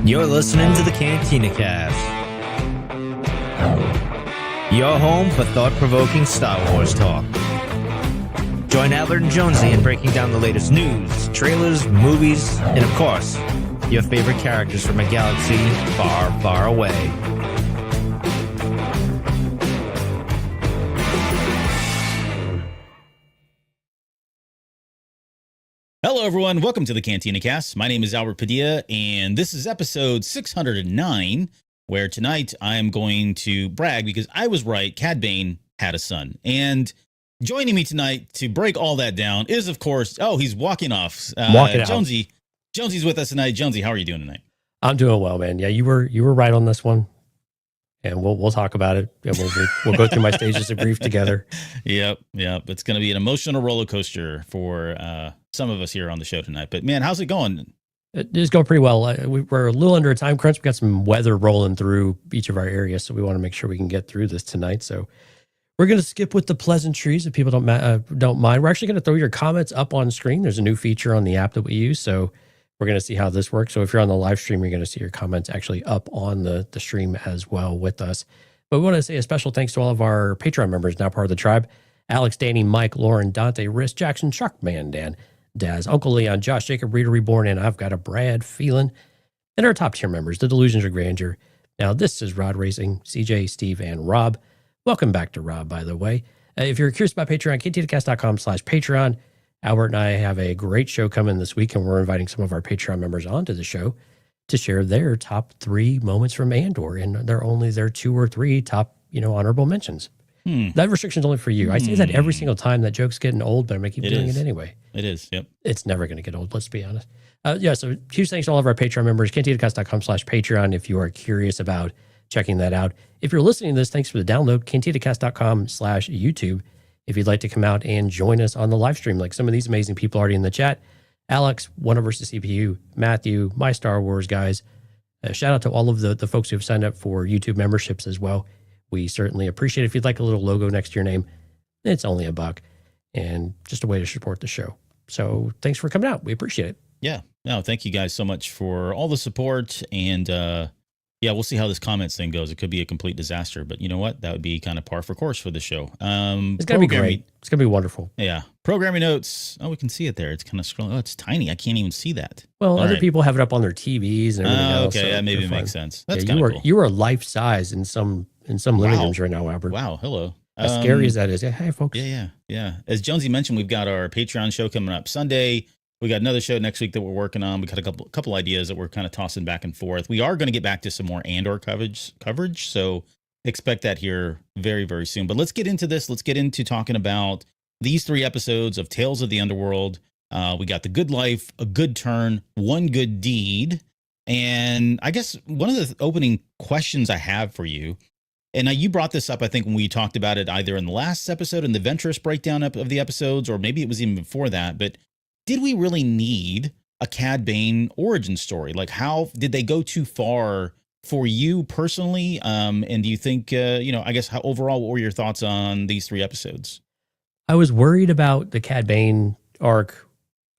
You're listening to the Cantina Cast, your home for thought-provoking Star Wars talk. Join Albert Jonesy in breaking down the latest news, trailers, movies, and of course, your favorite characters from a galaxy far, far away. Hello, everyone. Welcome to the Cantina Cast. My name is Albert Padilla, and this is episode 609, where tonight I am going to brag because I was right. Cad Bane had a son. And joining me tonight to break all that down is, of course, he's walking off. Jonesy. Jonesy's with us tonight. Jonesy, how are you doing tonight? I'm doing well, man. Yeah, you were right on this one. And we'll talk about it. And we'll go through my stages of grief together. Yep. It's going to be an emotional roller coaster for some of us here on the show tonight. But man, how's it going? It is going pretty well. We're a little under a time crunch. We got some weather rolling through each of our areas, so we want to make sure we can get through this tonight. So we're going to skip with the pleasantries if people don't mind. We're actually going to throw your comments up on screen. There's a new feature on the app that we use, so we're going to see how this works. So if you're on the live stream, you're going to see your comments actually up on the stream as well with us. But we want to say a special thanks to all of our Patreon members, now part of the tribe: Alex, Danny, Mike, Lauren, Dante, Riss, Jackson, Sharkman, Dan, Daz, Uncle Leon, Josh, Jacob, Reader Reborn, and I've got a Brad feeling. And our top tier members, the Delusions of Grandeur. Now, this is Rod Racing, CJ, Steve, and Rob. Welcome back to Rob, by the way. If you're curious about Patreon, ktdcast.com/Patreon. Albert and I have a great show coming this week, and we're inviting some of our Patreon members onto the show to share their top 3 moments from Andor, and they're only their 2 or 3 top, honorable mentions. That restriction's only for you. I say that every single time. That joke's getting old, but I'm going to keep doing it anyway. It is, yep. It's never going to get old, let's be honest. So huge thanks to all of our Patreon members, ktdcast.com/Patreon if you are curious about checking that out. If you're listening to this, thanks for the download, ktdcast.com/YouTube. If you'd like to come out and join us on the live stream, like some of these amazing people already in the chat: Alex, Wonder vs. CPU, Matthew, my Star Wars guys. Shout out to all of the folks who have signed up for YouTube memberships as well. We certainly appreciate it. If you'd like a little logo next to your name, it's only $1 and just a way to support the show. So thanks for coming out. We appreciate it. Yeah. No, thank you guys so much for all the support. And we'll see how this comments thing goes. It could be a complete disaster, but you know what? That would be kind of par for course for the show. It's going to be great. It's going to be wonderful. Yeah. Programming notes. Oh, we can see it there. It's kind of scrolling. Oh, it's tiny. I can't even see that. Well, other people have it up on their TVs and everything else. Okay. So yeah, maybe it makes sense. That's kind of cool. You are life size in some living rooms right now, Albert. Wow. Hello. As scary as that is. Yeah. Hey, folks. Yeah. As Jonesy mentioned, we've got our Patreon show coming up Sunday. We got another show next week that we're working on. We got a couple ideas that we're kind of tossing back and forth. We are going to get back to some more Andor coverage, so expect that here very, very soon. But let's get into this. Let's get into talking about these 3 episodes of Tales of the Underworld. We got The Good Life, A Good Turn, One Good Deed. And I guess one of the opening questions I have for you, and now you brought this up, I think, when we talked about it either in the last episode in the Ventress breakdown of the episodes, or maybe it was even before that, but did we really need a Cad Bane origin story? Like, how did they go too far for you personally? And do you think, I guess, how overall, what were your thoughts on these 3 episodes? I was worried about the Cad Bane arc.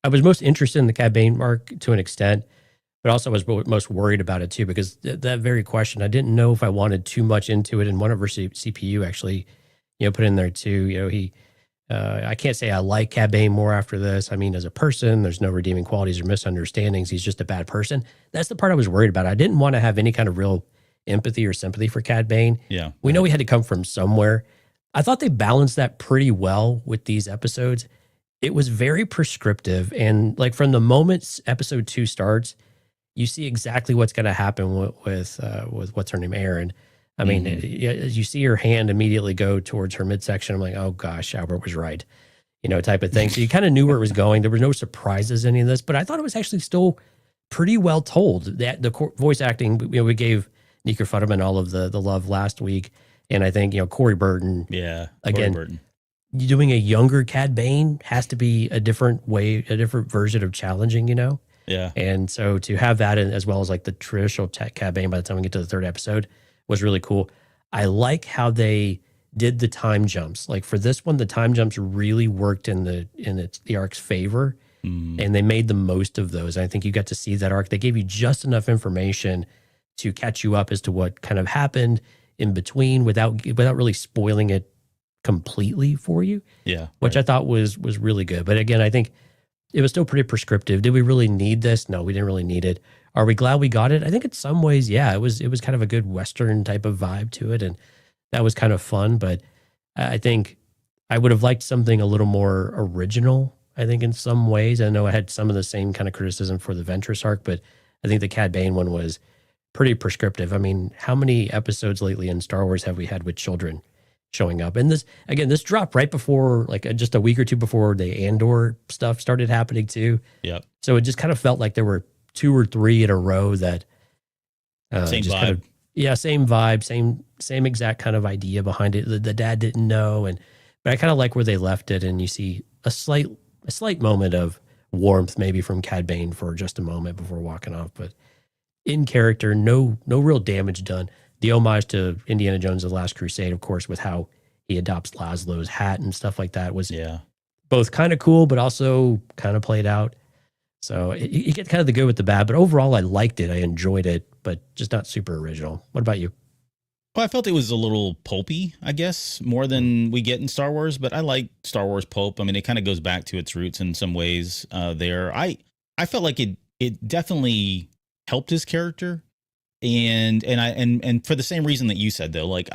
I was most interested in the Cad Bane arc to an extent, but also I was most worried about it too, because that very question, I didn't know if I wanted too much into it. And one of our CPU actually, put in there too, I can't say I like Cad Bane more after this. I mean, as a person, there's no redeeming qualities or misunderstandings. He's just a bad person. That's the part I was worried about. I didn't want to have any kind of real empathy or sympathy for Cad Bane. Yeah. We know he had to come from somewhere. I thought they balanced that pretty well with these episodes. It was very prescriptive. And like from the moment episode 2 starts, you see exactly what's going to happen with what's her name, Erin. I mean, you see her hand immediately go towards her midsection. I'm like, oh gosh, Albert was right, type of thing. So you kind of knew where it was going. There was no surprises in any of this, but I thought it was actually still pretty well told. That the voice acting, we gave Nika Futterman all of the love last week, and I think Corey Burton. Yeah, again, Corey Burton. Doing a younger Cad Bane has to be a different way, a different version of challenging, Yeah, and so to have that as well as like the traditional Cad Bane by the time we get to the 3rd episode was really cool. I like how they did the time jumps. Like for this one, the time jumps really worked in the arc's favor, and they made the most of those. I think you got to see that arc. They gave you just enough information to catch you up as to what kind of happened in between without really spoiling it completely for you. Yeah. Which I thought was really good. But again, I think it was still pretty prescriptive. Did we really need this? No, we didn't really need it. Are we glad we got it? I think in some ways, yeah, it was kind of a good Western type of vibe to it. And that was kind of fun. But I think I would have liked something a little more original, I think, in some ways. I know I had some of the same kind of criticism for the Ventress arc, but I think the Cad Bane one was pretty prescriptive. I mean, how many episodes lately in Star Wars have we had with children showing up? And this dropped right before, like just a week or two before the Andor stuff started happening too. Yep. So it just kind of felt like there were 2 or 3 in a row that same just vibe. kind of, yeah, same vibe, same exact kind of idea behind it. The dad didn't know, but I kind of like where they left it, and you see a slight moment of warmth maybe from Cad Bane for just a moment before walking off, but in character, no real damage done. The homage to Indiana Jones: The Last Crusade, of course, with how he adopts Laszlo's hat and stuff like that, was both kind of cool, but also kind of played out. So you get kind of the good with the bad, but overall I liked it. I enjoyed it, but just not super original. What about you? Well, I felt it was a little pulpy, I guess, more than we get in Star Wars, but I like Star Wars pulp. I mean, it kind of goes back to its roots in some ways there. I felt like it definitely helped his character. And for the same reason that you said, though, like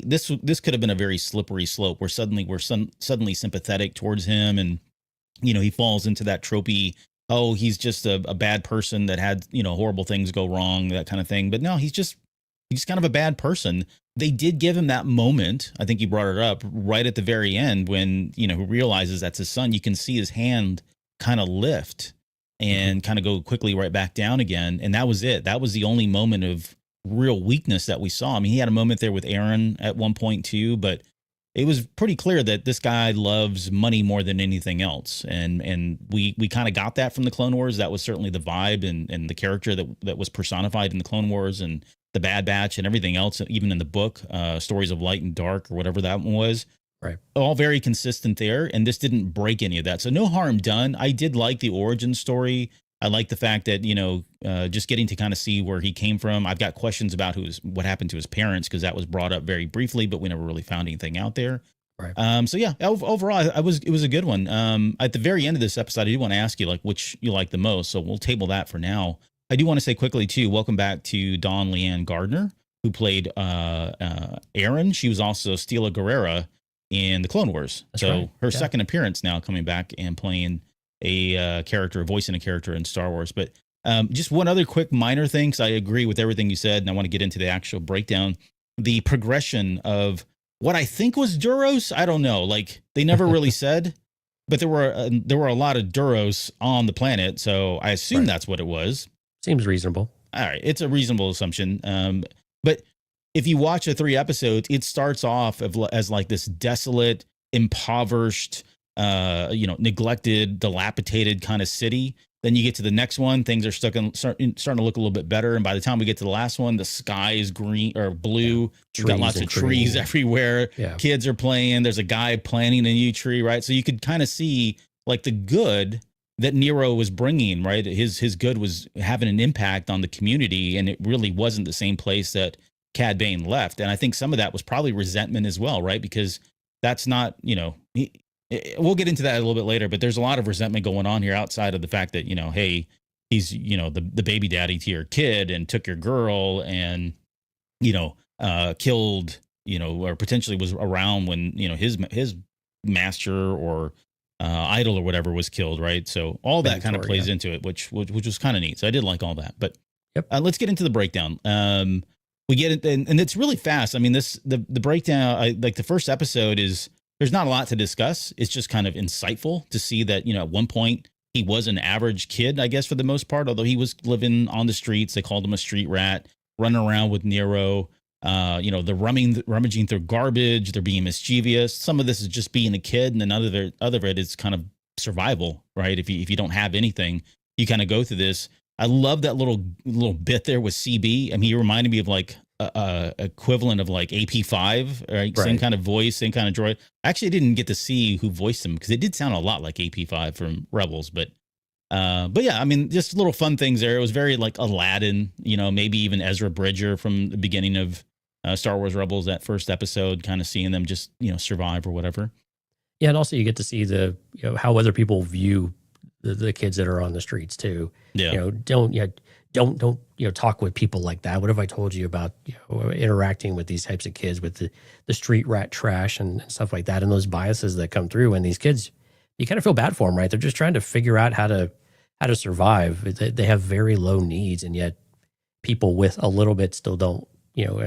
this could have been a very slippery slope where suddenly we're suddenly sympathetic towards him. And, he falls into that tropey, oh, he's just a bad person that had, horrible things go wrong, that kind of thing. But no, he's kind of a bad person. They did give him that moment. I think you brought it up right at the very end when, he realizes that's his son. You can see his hand kind of lift and kind of go quickly right back down again. And that was it. That was the only moment of real weakness that we saw. I mean, he had a moment there with Aaron at one point too, but it was pretty clear that this guy loves money more than anything else. And we kind of got that from the Clone Wars. That was certainly the vibe and the character that was personified in the Clone Wars and the Bad Batch and everything else, even in the book, Stories of Light and Dark or whatever that one was. Right. All very consistent there. And this didn't break any of that. So no harm done. I did like the origin story. I like the fact that, just getting to kind of see where he came from. I've got questions about what happened to his parents, because that was brought up very briefly, but we never really found anything out there. Right. So yeah, overall, it was a good one. At the very end of this episode, I do want to ask you like which you like the most. So we'll table that for now. I do want to say quickly too, welcome back to Dawn Leanne Gardner, who played Aaron. She was also Stila Guerrera in the Clone Wars. That's so right. her second appearance now, coming back and playing a character, voicing a character in Star Wars. But just one other quick minor thing, because I agree with everything you said, and I want to get into the actual breakdown. The progression of what I think was Duros, I don't know. Like they never really said, but there were a lot of Duros on the planet, so I assume that's what it was. Seems reasonable. All right, it's a reasonable assumption. But if you watch the 3 episodes, it starts off as like this desolate, impoverished, neglected, dilapidated kind of city. Then you get to the next one, things are starting to look a little bit better. And by the time we get to the last one, the sky is green or blue. You've got lots of trees everywhere. Yeah. Kids are playing. There's a guy planting a new tree, right? So you could kind of see like the good that Nero was bringing, right? His good was having an impact on the community, and it really wasn't the same place that Cad Bane left. And I think some of that was probably resentment as well, right? Because that's not, we'll get into that a little bit later, but there's a lot of resentment going on here outside of the fact that, hey, he's, the baby daddy to your kid and took your girl and, killed, or potentially was around when, his master or idol or whatever was killed, right? So all that kind of plays into it, which was kind of neat. So I did like all that. But let's get into the breakdown. We get it, and it's really fast. I mean, the breakdown, like the first episode there's not a lot to discuss. It's just kind of insightful to see that, at one point he was an average kid, I guess, for the most part, although he was living on the streets. They called him a street rat, running around with Nero. They're rummaging through garbage. They're being mischievous. Some of this is just being a kid, and then other of it is kind of survival, right? If you don't have anything, you kind of go through this. I love that little bit there with CB. I mean, he reminded me of like equivalent of like AP5, right? Same kind of voice, same kind of droid. Actually, I didn't get to see who voiced him because it did sound a lot like AP5 from Rebels, but yeah, I mean, just little fun things there. It was very like Aladdin, maybe even Ezra Bridger from the beginning of Star Wars Rebels, that first episode, kind of seeing them just, survive or whatever. Yeah. And also you get to see how other people view the kids that are on the streets too. Yeah. Don't talk with people like that. What have I told you about interacting with these types of kids with the street rat trash and stuff like that, and those biases that come through? And these kids, you kind of feel bad for them, right? They're just trying to figure out how to survive. They have very low needs, and yet people with a little bit still don't,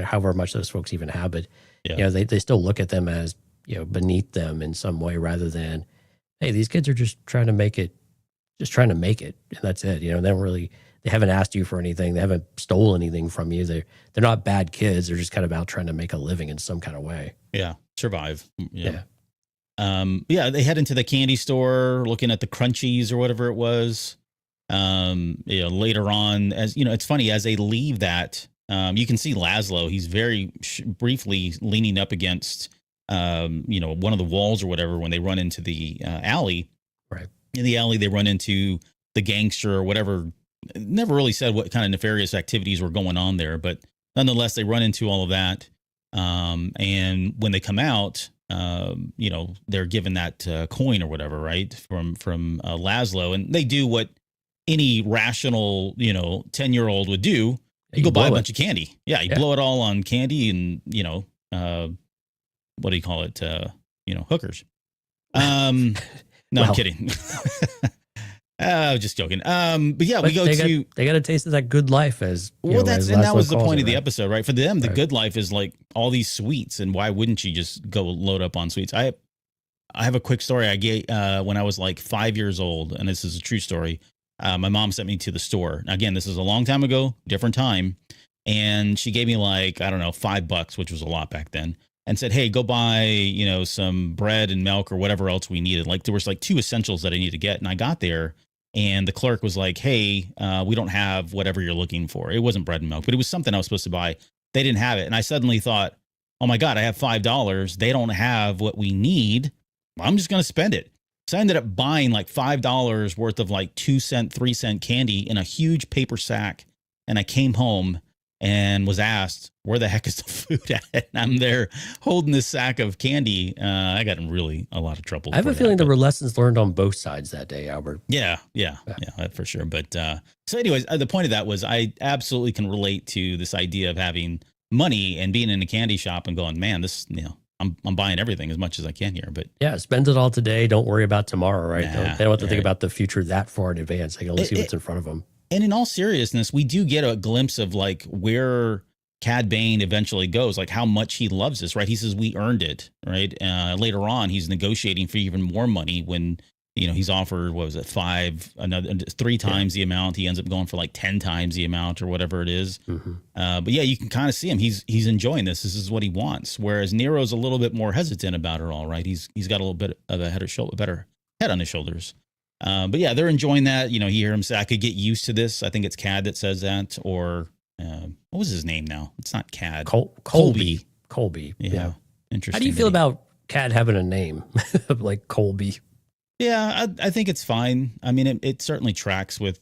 however much those folks even have, but they still look at them as beneath them in some way, rather than, hey, these kids are just trying to make it, and that's it. They haven't asked you for anything. They haven't stolen anything from you. They're not bad kids. They're just kind of out trying to make a living in some kind of way. Yeah, survive. Yeah. They head into the candy store, looking at the crunchies or whatever it was. Later on, as it's funny, as they leave that, you can see Laszlo. He's very briefly leaning up against, one of the walls or whatever when they run into the alley. Right. In the alley, they run into the gangster or whatever. Never really said what kind of nefarious activities were going on there, but nonetheless, they run into all of that. And when they come out, they're given that coin or whatever, right, from Laszlo, and they do what any rational 10-year-old would do. You go buy a bunch of candy. Yeah, you blow it all on candy and what do you call it? Hookers. No, I'm kidding. I was just joking. But yeah, they got a taste of that good life, as that was the point of the episode, right? For them, the good life is like all these sweets, and why wouldn't you just go load up on sweets? I have a quick story. I get when I was like 5 years old, and this is a true story. My mom sent me to the store. Again, this is a long time ago, different time, and she gave me like, I don't know, $5, which was a lot back then, and said, "Hey, go buy some bread and milk or whatever else we needed." Like there was like 2 essentials that I needed to get, and I got there. And the clerk was like, "Hey, we don't have whatever you're looking for." It wasn't bread and milk, but it was something I was supposed to buy. They didn't have it. And I suddenly thought, oh my God, I have $5. They don't have what we need. I'm just going to spend it. So I ended up buying like $5 worth of like 2-cent, 3-cent candy in a huge paper sack. And I came home and was asked, where the heck is the food at? And I'm there holding this sack of candy. I got in really a lot of trouble. I have a feeling there were lessons learned on both sides that day, Albert. Yeah, for sure. But so anyways, the point of that was I absolutely can relate to this idea of having money and being in a candy shop and going, man, this, I'm buying everything as much as I can here. But yeah, spend it all today. Don't worry about tomorrow, right? They don't have to think about the future that far in advance. They can only see what's in front of them. And in all seriousness, we do get a glimpse of like where Cad Bane eventually goes, like how much he loves this, right? He says, we earned it, right? Later on, he's negotiating for even more money when, he's offered, 3 times the amount. He ends up going for like 10 times the amount or whatever it is. Mm-hmm. But yeah, you can kind of see him. He's enjoying this. This is what he wants. Whereas Nero's a little bit more hesitant about it all, right? He's got a little bit of a better head on his shoulders. But yeah, they're enjoying that. You hear him say, I could get used to this. I think it's Cad that says that, or what was his name now? It's not Cad. Colby. Yeah. Interesting. How do you feel about Cad having a name like Colby? Yeah, I think it's fine. I mean, it certainly tracks with,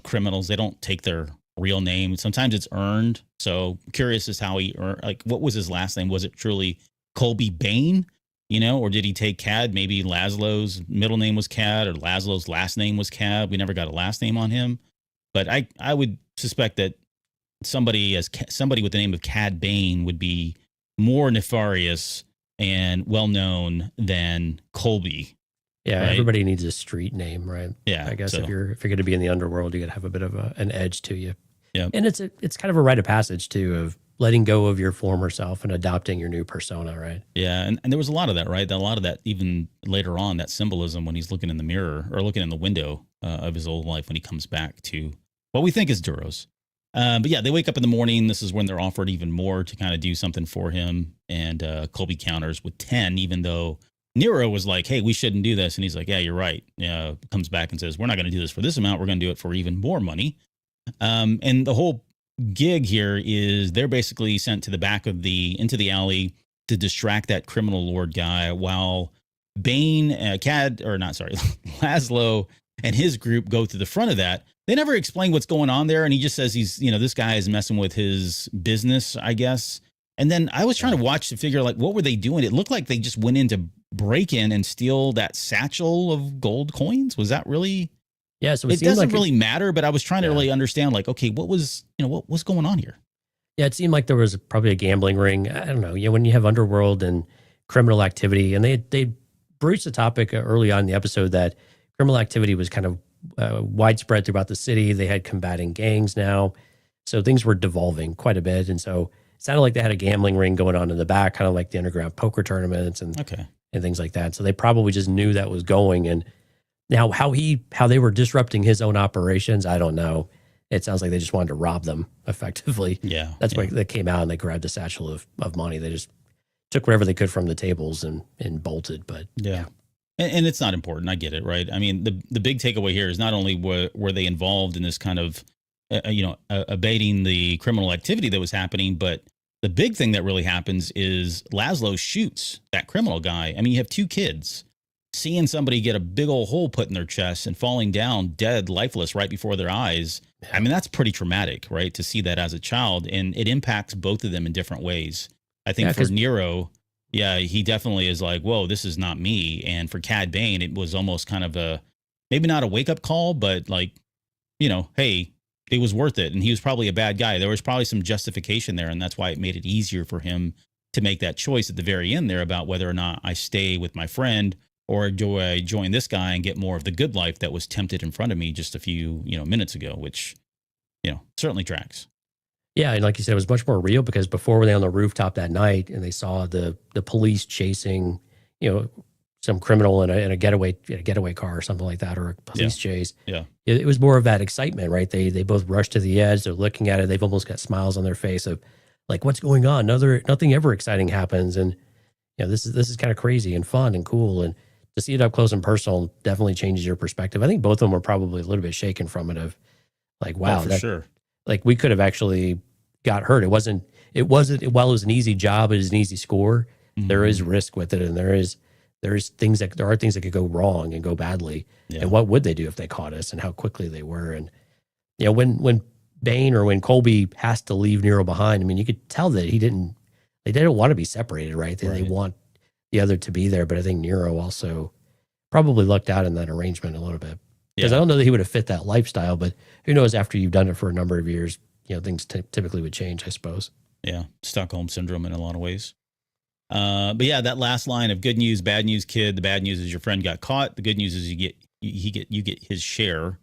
criminals. They don't take their real name. Sometimes it's earned. So curious as how he earned, like, what was his last name? Was it truly Colby Bane? Or did he take Cad? Maybe Laszlo's middle name was Cad, or Laszlo's last name was Cad. We never got a last name on him. But I would suspect that somebody with the name of Cad Bane would be more nefarious and well known than Colby. Yeah, right? Everybody needs a street name, right? Yeah, I guess if you're going to be in the underworld, you got to have a bit of an edge to you. Yeah, and it's kind of a rite of passage too, of letting go of your former self and adopting your new persona, right? Yeah, and there was a lot of that, right? A lot of that even later on, that symbolism when he's looking in the mirror or looking in the window of his old life when he comes back to what we think is Duros. But yeah, they wake up in the morning. This is when they're offered even more to kind of do something for him. And Colby counters with 10, even though Nero was like, hey, we shouldn't do this. And he's like, yeah, you're right. Comes back and says, we're not going to do this for this amount. We're going to do it for even more money. And the whole gig here is they're basically sent to the back of into the alley to distract that criminal lord guy while Bane, Laszlo and his group go to the front of that. They never explain what's going on there. And he just says this guy is messing with his business, I guess. And then I was trying to watch to figure like, what were they doing? It looked like they just went in to break in and steal that satchel of gold coins. Was that really? Yeah. So it doesn't really matter, but I was trying to really understand like, okay, what was going on here? Yeah. It seemed like there was probably a gambling ring. I don't know. When you have Underworld and criminal activity, and they broached the topic early on in the episode that criminal activity was kind of widespread throughout the city. They had combating gangs now. So things were devolving quite a bit. And so it sounded like they had a gambling ring going on in the back, kind of like the underground poker tournaments and things like that. So they probably just knew that was going. And now how they were disrupting his own operations, I don't know. It sounds like they just wanted to rob them effectively. Yeah. That's why they came out and they grabbed a satchel of money. They just took whatever they could from the tables and bolted. But yeah. And it's not important. I get it, right? I mean, the big takeaway here is not only were they involved in this kind of, abating the criminal activity that was happening, but the big thing that really happens is Laszlo shoots that criminal guy. I mean, you have two kids seeing somebody get a big old hole put in their chest and falling down dead, lifeless right before their eyes. I mean, that's pretty traumatic, right? To see that as a child, and it impacts both of them in different ways. I think for Nero, yeah, he definitely is like, whoa, this is not me. And for Cad Bane, it was almost kind of maybe not a wake up call, but like, hey, it was worth it. And he was probably a bad guy. There was probably some justification there. And that's why it made it easier for him to make that choice at the very end there about whether or not I stay with my friend or do I join this guy and get more of the good life that was tempted in front of me just a few, minutes ago, which, certainly tracks. Yeah, and like you said, it was much more real because before when they were on the rooftop that night and they saw the police chasing, some criminal in a getaway car or something like that, or a police chase. Yeah, it was more of that excitement, right? They both rushed to the edge. They're looking at it. They've almost got smiles on their face of like, what's going on? Nothing ever exciting happens, and this is kind of crazy and fun and cool. And to see it up close and personal definitely changes your perspective. I think both of them were probably a little bit shaken from it. Of like, wow, sure. Like we could have actually got hurt. It wasn't while it was an easy job, it is an easy score. Mm-hmm. There is risk with it, and there are things that could go wrong and go badly. Yeah. And what would they do if they caught us, and how quickly they were. And when Bane or when Colby has to leave Nero behind, I mean, you could tell that they didn't want to be separated, right? They want the other to be there. But I think Nero also probably lucked out in that arrangement a little bit. Because I don't know that he would have fit that lifestyle, but who knows, after you've done it for a number of years, things typically would change, I suppose. Yeah. Stockholm syndrome in a lot of ways. But yeah, that last line of good news, bad news, kid. The bad news is your friend got caught. The good news is you get his share.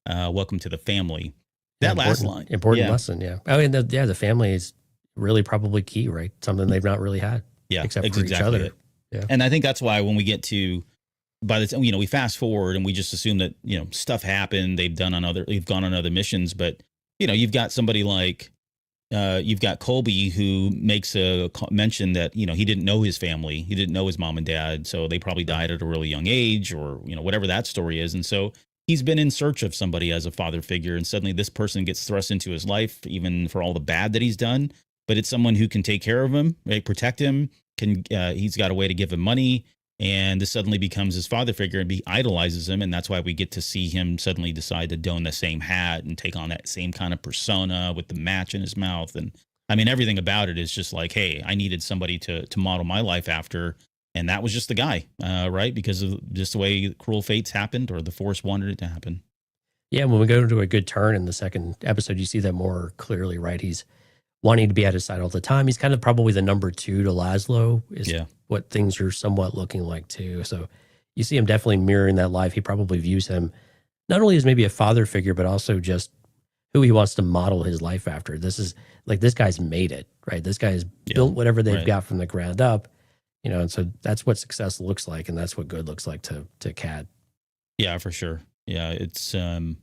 Welcome to the family. That last line, important lesson. Yeah. I mean, the family is really probably key, right? Something they've not really had. Yeah. Except for each other. It. Yeah. And I think that's why when we get to, by the time, we fast forward and we just assume that, stuff happened. They've gone on other missions, but you've got somebody like, you've got Colby who makes a mention that, he didn't know his family. He didn't know his mom and dad. So they probably died at a really young age or, whatever that story is. And so he's been in search of somebody as a father figure. And suddenly this person gets thrust into his life, even for all the bad that he's done. But it's someone who can take care of him, right? Protect him. He's got a way to give him money. And this suddenly becomes his father figure and he idolizes him. And that's why we get to see him suddenly decide to don the same hat and take on that same kind of persona with the match in his mouth. And I mean, everything about it is just like, hey, I needed somebody to model my life after. And that was just the guy, right? Because of just the way cruel fates happened or the Force wanted it to happen. Yeah, when we go into a good turn in the second episode, you see that more clearly, right? He's wanting to be at his side all the time. He's kind of probably the number two to Laszlo is what things are somewhat looking like too. So you see him definitely mirroring that life. He probably views him not only as maybe a father figure, but also just who he wants to model his life after. This is like, this guy's made it, right? This guy's built whatever they've got from the ground up, and so that's what success looks like. And that's what good looks like to Cad. Yeah, for sure. Yeah. It's kind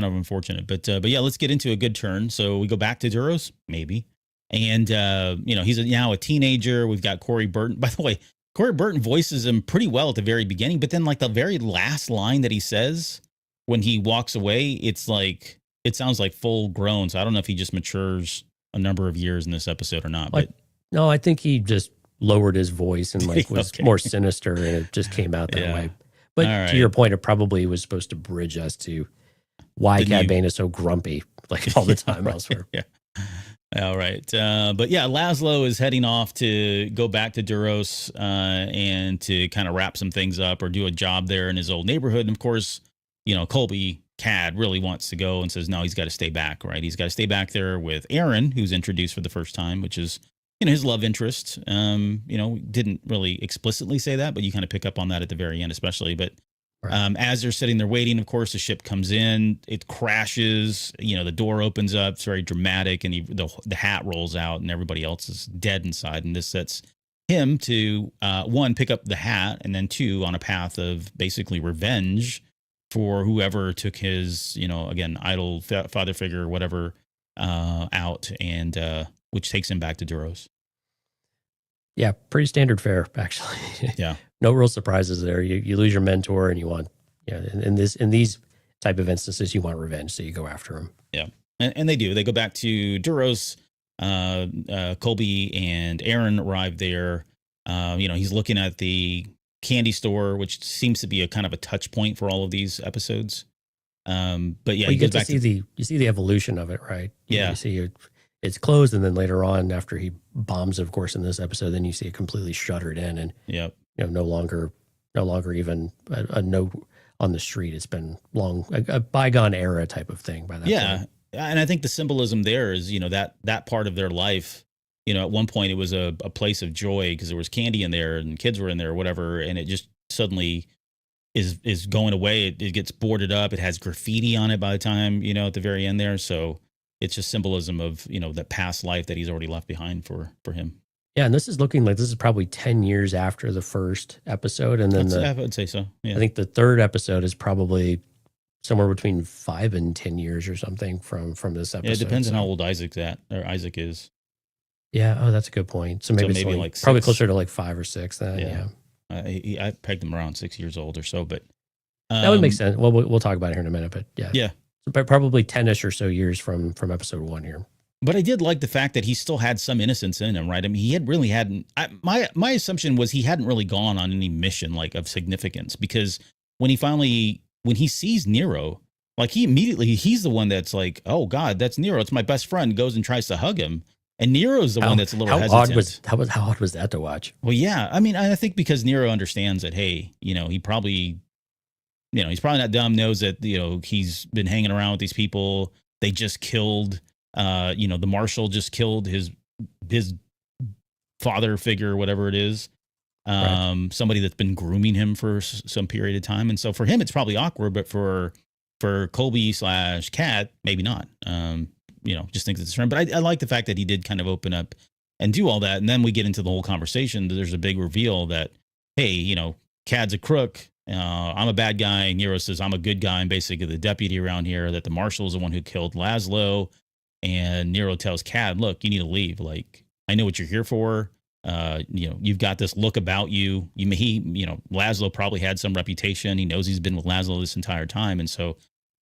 of unfortunate, but yeah, let's get into a good turn. So we go back to Duros, maybe. And, he's now a teenager. We've got Corey Burton. By the way, Corey Burton voices him pretty well at the very beginning, but then like the very last line that he says when he walks away, it's like it sounds like full grown. So I don't know if he just matures a number of years in this episode or not. But no, I think he just lowered his voice and like was Okay. more sinister, and it just came out that Yeah. way. But All right. to your point, it probably was supposed to bridge us to why The Cad new- Bane is so grumpy, like all the time Right. elsewhere. Yeah. All right. But yeah, Laszlo is heading off to go back to Duros and to kind of wrap some things up or do a job there in his old neighborhood. And of course, Colby Cad really wants to go and says, no, he's got to stay back, right? He's got to stay back there with Aaron, who's introduced for the first time, which is, his love interest. Didn't really explicitly say that, but you kind of pick up on that at the very end, especially. But as they're sitting there waiting, of course, the ship comes in, it crashes, the door opens up. It's very dramatic. And the hat rolls out and everybody else is dead inside. And this sets him to, one, pick up the hat, and then two, on a path of basically revenge for whoever took his, again, idol father figure or whatever out, and which takes him back to Duros. Yeah, pretty standard fare, actually. Yeah. No real surprises there. You lose your mentor, and you want, in these type of instances, you want revenge, so you go after him. Yeah, and they do. They go back to Duros. Colby and Aaron arrive there. He's looking at the candy store, which seems to be a kind of a touch point for all of these episodes. But yeah, well, you get to see the evolution of it, right? You see it's closed, and then later on, after he bombs, of course, in this episode, then you see it completely shuttered in, and no longer even a note on the street. It's been a bygone era type of thing by that point. And I think the symbolism there is that part of their life. At one point it was a place of joy because there was candy in there and kids were in there or whatever, and it just suddenly is going away. It gets boarded up. It has graffiti on it by the time at the very end there. So it's just symbolism of that past life that he's already left behind for him. Yeah, and this is looking like this is probably 10 years after the first episode, and then I would say so. Yeah. I think the third episode is probably somewhere between 5 and 10 years or something from this episode. Yeah, it depends on how old Isaac is. Yeah, that's a good point. So maybe it's like probably 6. closer to like 5 or 6 then. Yeah. I pegged him around 6 years old or so, but that would make sense. Well, we'll talk about it here in a minute, but yeah. So probably 10ish or so years from episode 1 here. But I did like the fact that he still had some innocence in him, right? I mean, he had really hadn't. My assumption was he hadn't really gone on any mission like of significance, because when he sees Nero, like he's the one that's like, oh God, that's Nero. It's my best friend. Goes and tries to hug him, and Nero's the one that's a little hesitant. How odd was that to watch? Well, yeah, I mean, I think because Nero understands that, hey, he probably, he's probably not dumb. Knows that he's been hanging around with these people. They just killed. The marshal just killed his father figure, whatever it is. Somebody that's been grooming him for some period of time. And so for him, it's probably awkward, but for Colby / Cad, maybe not. Just thinks it's a friend. But I like the fact that he did kind of open up and do all that. And then we get into the whole conversation. There's a big reveal that, hey, Cad's a crook. I'm a bad guy. Nero says I'm a good guy. I'm basically the deputy around here, that the marshal is the one who killed Laszlo. And Nero tells Cad, look, you need to leave. Like, I know what you're here for. You've got this look about you. Laszlo probably had some reputation. He knows he's been with Laszlo this entire time. And so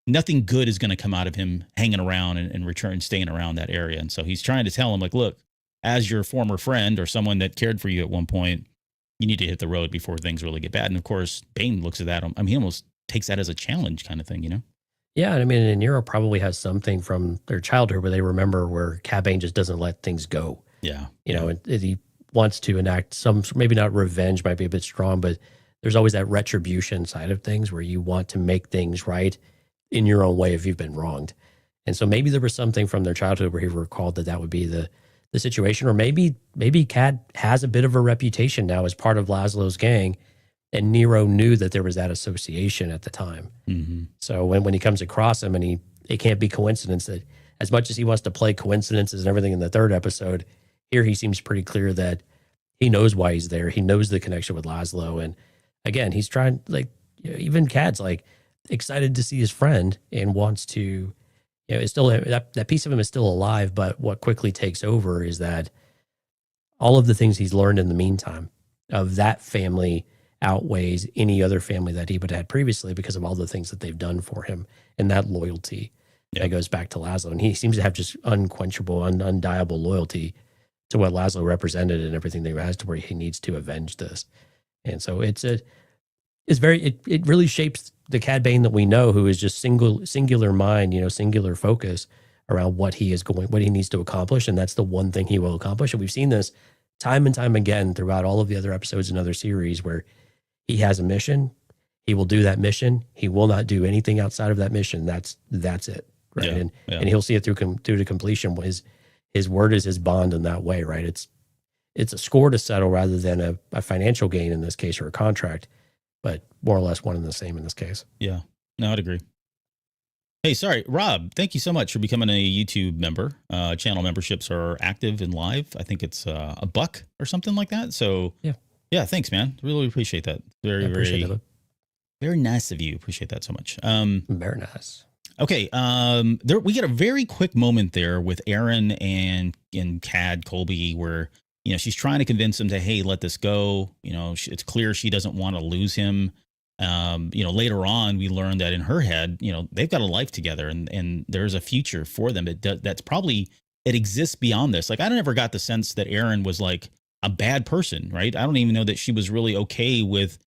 nothing good is going to come out of him hanging around and staying around that area. And so he's trying to tell him, like, look, as your former friend or someone that cared for you at one point, you need to hit the road before things really get bad. And of course, Bane looks at that. I mean, he almost takes that as a challenge kind of thing, Yeah, and I mean, and Nero probably has something from their childhood where they remember where Cad Bane just doesn't let things go. Yeah. And he wants to enact some, maybe not revenge, might be a bit strong, but there's always that retribution side of things where you want to make things right in your own way if you've been wronged. And so maybe there was something from their childhood where he recalled that would be the situation, or maybe Cad has a bit of a reputation now as part of Laszlo's gang, and Nero knew that there was that association at the time. Mm-hmm. So when he comes across him, and it can't be coincidence that as much as he wants to play coincidences and everything in the third episode, here he seems pretty clear that he knows why he's there. He knows the connection with Laszlo. And again, he's trying, like, even Cad's like excited to see his friend and wants to, it's still, that piece of him is still alive. But what quickly takes over is that all of the things he's learned in the meantime of that family outweighs any other family that he would have had previously because of all the things that they've done for him and that loyalty. Yeah. That goes back to Laszlo, and he seems to have just unquenchable, undiable loyalty to what Laszlo represented and everything that he has, to where he needs to avenge this. And so it really shapes the Cad Bane that we know, who is just singular mind, singular focus around what he needs to accomplish. And that's the one thing he will accomplish. And we've seen this time and time again throughout all of the other episodes and other series, where he has a mission. He will do that mission. He will not do anything outside of that mission. That's it. Right. Yeah, and he'll see it through to completion. His word is his bond in that way. Right. It's a score to settle rather than a financial gain in this case, or a contract, but more or less one and the same in this case. Yeah. No, I'd agree. Hey, sorry, Rob, thank you so much for becoming a YouTube member. Channel memberships are active and live. I think it's $1 or something like that. So yeah, thanks, man. Really appreciate that. Very nice of you. Appreciate that so much. Very nice. Okay. We get a very quick moment there with Aaron and Cad Colby, where, she's trying to convince him to, hey, let this go. It's clear she doesn't want to lose him. Later on, we learned that in her head, they've got a life together, and there's a future for them. That's probably, it exists beyond this. Like, I never got the sense that Aaron was like a bad person, right? I don't even know that she was really okay with,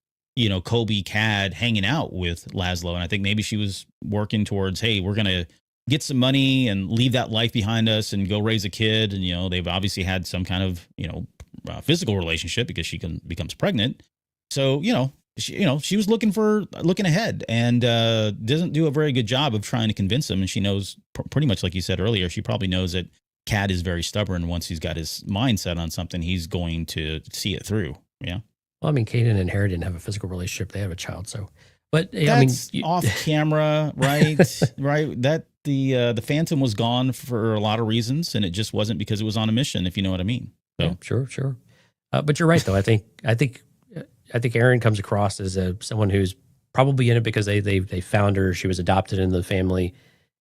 Colby, Cad hanging out with Laszlo. And I think maybe she was working towards, hey, we're going to get some money and leave that life behind us and go raise a kid. And, they've obviously had some kind of, physical relationship, because she becomes pregnant. So, she was looking ahead, and doesn't do a very good job of trying to convince him. And she knows pretty much, like you said earlier, she probably knows that Cad is very stubborn. Once he's got his mind set on something, he's going to see it through. Yeah. Well, I mean, Kaden and Harry didn't have a physical relationship. They have a child. So, but that's off camera, right? Right. That the Phantom was gone for a lot of reasons, and it just wasn't because it was on a mission, if you know what I mean. So. Yeah, sure. But you're right, though. I think Aaron comes across as someone who's probably in it because they found her. She was adopted into the family,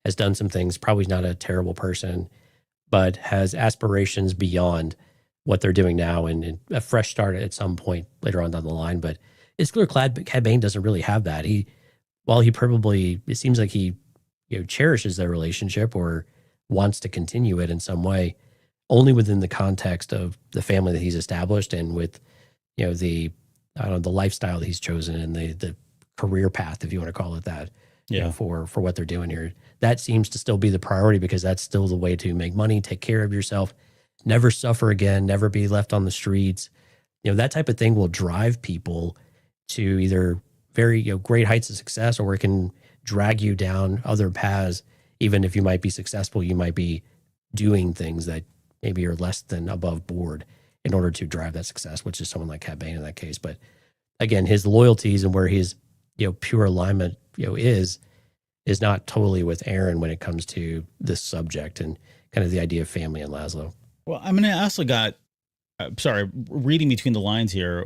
has done some things. Probably not a terrible person, but has aspirations beyond what they're doing now, and a fresh start at some point later on down the line. But it's clear Cad Bane doesn't really have that. It seems like he cherishes their relationship or wants to continue it in some way, only within the context of the family that he's established, and with the lifestyle that he's chosen, and the career path, if you want to call it that, for what they're doing here. That seems to still be the priority, because that's still the way to make money, take care of yourself, never suffer again, never be left on the streets. That type of thing will drive people to either very great heights of success, or it can drag you down other paths. Even if you might be successful, you might be doing things that maybe are less than above board in order to drive that success, which is someone like Cad Bane in that case. But again, his loyalties and where his pure alignment is not totally with Aaron when it comes to this subject and kind of the idea of family and Laszlo. Well, I mean, I also got, reading between the lines here.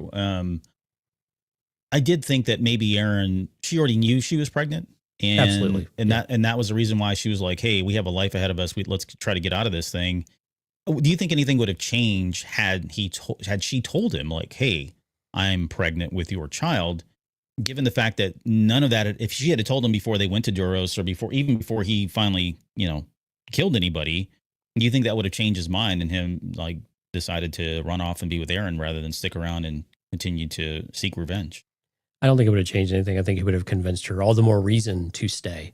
I did think that maybe Aaron, she already knew she was pregnant. And, absolutely. And that was the reason why she was like, hey, we have a life ahead of us. Let's try to get out of this thing. Do you think anything would have changed had she told him, like, hey, I'm pregnant with your child, given the fact that none of that, if she had told him before they went to Duros, or even before he finally, killed anybody, do you think that would have changed his mind, and him like decided to run off and be with Aaron rather than stick around and continue to seek revenge? I don't think it would have changed anything. I think he would have convinced her all the more reason to stay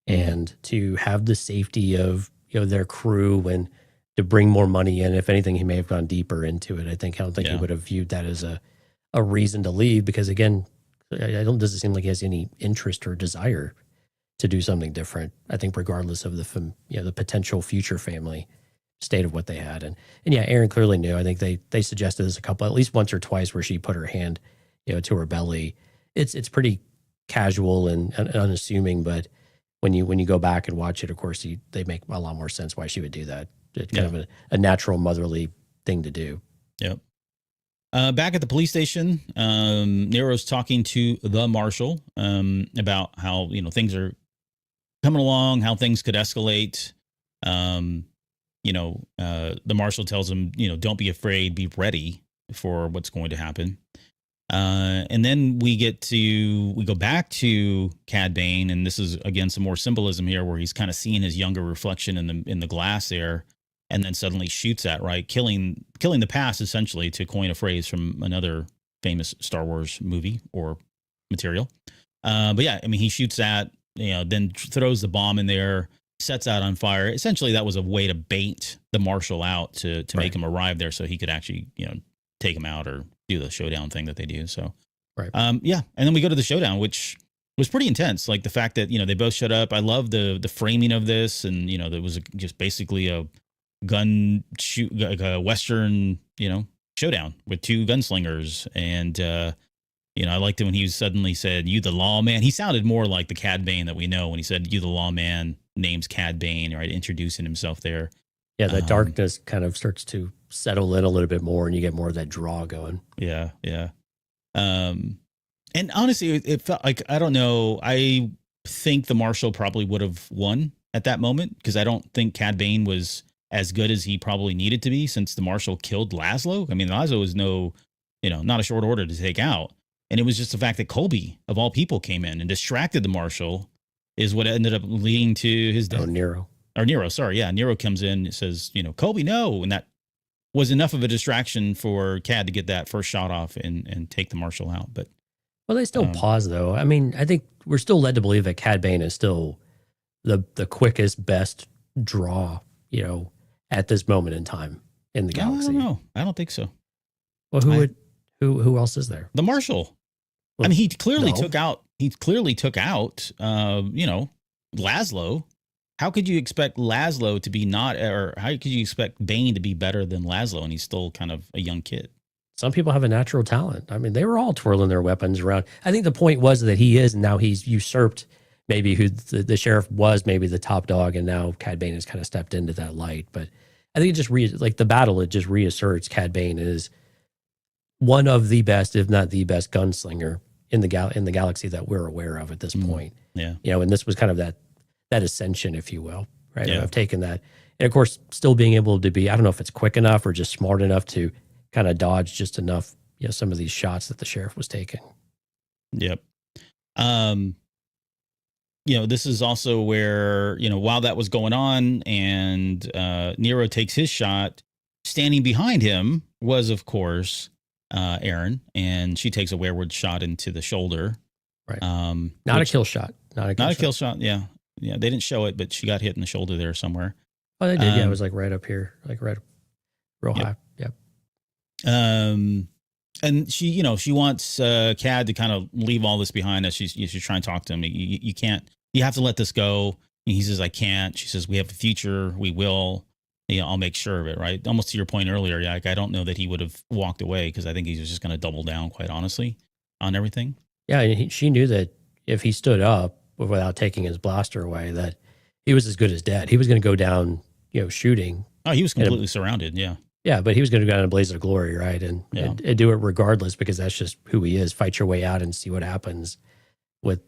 and to have the safety of, their crew, and to bring more money in. If anything, he may have gone deeper into it. I don't think he would have viewed that as a reason to leave, because again, doesn't seem like he has any interest or desire to do something different. I think regardless of the potential future family state of what they had. And Aaron clearly knew. I think they suggested this at least once or twice, where she put her hand, to her belly. It's pretty casual and unassuming, but when you go back and watch it, of course, they make a lot more sense why she would do that. It's kind of a natural motherly thing to do. Yep. Back at the police station, Nero's talking to the marshal about how things are coming along, how things could escalate. The marshal tells him, don't be afraid, be ready for what's going to happen. And then we go back to Cad Bane, and this is again some more symbolism here, where he's kind of seeing his younger reflection in the glass there, and then suddenly shoots at, right, killing the past, essentially, to coin a phrase from another famous Star Wars movie or material. But yeah, I mean, he shoots at, then throws the bomb in there, sets out on fire. Essentially, that was a way to bait the marshal out to make him arrive there, so he could actually take him out or do the showdown thing that they do. So, yeah. And then we go to the showdown, which was pretty intense. Like the fact that, they both showed up. I love the framing of this. And, there was just basically a gun shoot, like a Western, showdown with two gunslingers. And, I liked it when he suddenly said, "You the lawman." He sounded more like the Cad Bane that we know when he said, "You the lawman," name's Cad Bane, right? Introducing himself there. Yeah, the darkness kind of starts to settle in a little bit more, and you get more of that draw going. Yeah, yeah. And honestly, it felt like, I don't know. I think the marshal probably would have won at that moment, because I don't think Cad Bane was as good as he probably needed to be, since the marshal killed Laszlo. I mean, Laszlo was not a short order to take out. And it was just the fact that Colby, of all people, came in and distracted the marshal is what ended up leading to his death. Oh, Nero. Or Nero, sorry. Yeah, Nero comes in and says, "Colby, no." And that was enough of a distraction for Cad to get that first shot off and take the marshal out. But well, they still pause, though. I mean, I think we're still led to believe that Cad Bane is still the quickest, best draw, at this moment in time in the galaxy. I don't know. I don't think so. Well, who else is there? The marshal. Well, I mean, he clearly took out, Laszlo. How could you expect Laszlo to be how could you expect Bane to be better than Laszlo? And he's still kind of a young kid. Some people have a natural talent. I mean, they were all twirling their weapons around. I think the point was that he is, and now he's usurped maybe who the sheriff was, maybe the top dog, and now Cad Bane has kind of stepped into that light. But I think it just the battle, it just reasserts Cad Bane is one of the best, if not the best, gunslinger in the galaxy that we're aware of at this point. Yeah. And this was kind of that ascension, if you will, right? Yeah. I've taken that. And of course, still being able to be, I don't know if it's quick enough or just smart enough to kind of dodge just enough, some of these shots that the sheriff was taking. Yep. This is also where, while that was going on and Nero takes his shot, standing behind him was, of course, Aaron, and she takes a wayward shot into the shoulder. Right. Not a kill shot. Not a kill shot. Yeah. Yeah. They didn't show it, but she got hit in the shoulder there somewhere. Oh, they did. Yeah. It was like right up here, like right real high. Yep. And she wants Cad to kind of leave all this behind us. She's trying to talk to him. You can't, you have to let this go. And he says, "I can't." She says, "We have a future. We will. I'll make sure of it." Right. Almost to your point earlier. Yeah. Like, I don't know that he would have walked away, because I think he was just going to double down, quite honestly, on everything. Yeah. And she knew that if he stood up without taking his blaster away, that he was as good as dead. He was going to go down, shooting. Oh, he was completely surrounded. Yeah. Yeah. But he was going to go down in a blaze of glory. Right. And do it regardless, because that's just who he is. Fight your way out and see what happens, with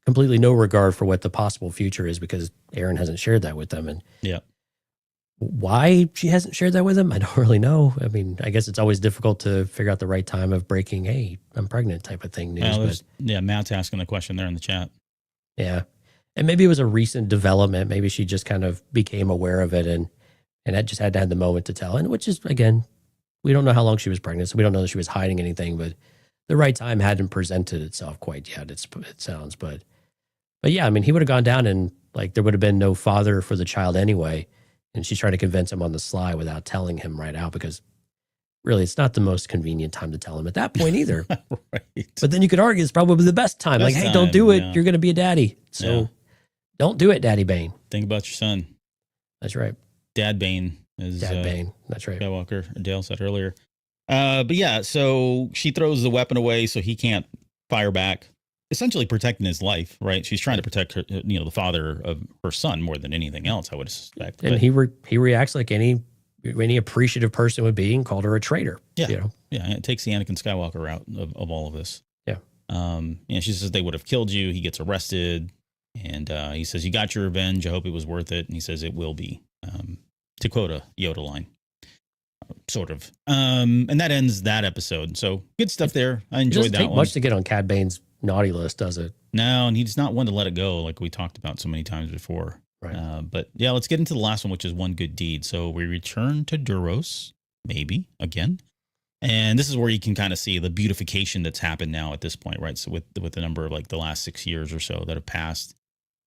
completely no regard for what the possible future is, because Aaron hasn't shared that with them. And yeah. Why she hasn't shared that with him, I don't really know. I mean, I guess it's always difficult to figure out the right time of breaking, "Hey, I'm pregnant," type of thing. News, Matt's asking the question there in the chat. Yeah. And maybe it was a recent development. Maybe she just kind of became aware of it and that just had to have the moment to tell. And which is, again, we don't know how long she was pregnant, so we don't know that she was hiding anything, but the right time hadn't presented itself quite yet, it sounds. But yeah, I mean, he would have gone down and there would have been no father for the child anyway. And she's trying to convince him on the sly without telling him right out, because really it's not the most convenient time to tell him at that point either. Right. But then you could argue it's probably the best time. Hey, don't do it. Yeah. You're going to be a daddy. So don't do it, Daddy Bane. Think about your son. That's right. Dad Bane. Dad Bane. That's right. Skywalker, Dale said earlier. But yeah, so she throws the weapon away so he can't fire back, essentially protecting his life, right? She's trying to protect her, the father of her son more than anything else, I would suspect. And he reacts like any appreciative person would be, and called her a traitor. Yeah. Yeah. It takes the Anakin Skywalker route of all of this. Yeah. She says they would have killed you. He gets arrested, and he says, "You got your revenge. I hope it was worth it." And he says, "It will be," to quote a Yoda line. sort of. And that ends that episode. So good stuff there. I It enjoyed doesn't that take one. much to get on Cad Bane's naughty list, does it? No, and he's not one to let it go, like we talked about so many times before. Right. But yeah, let's get into the last one, which is one good deed. So we return to Duros, maybe again. And this is where you can kind of see the beautification that's happened now at this point, right? So with the number of like the last 6 years or so that have passed,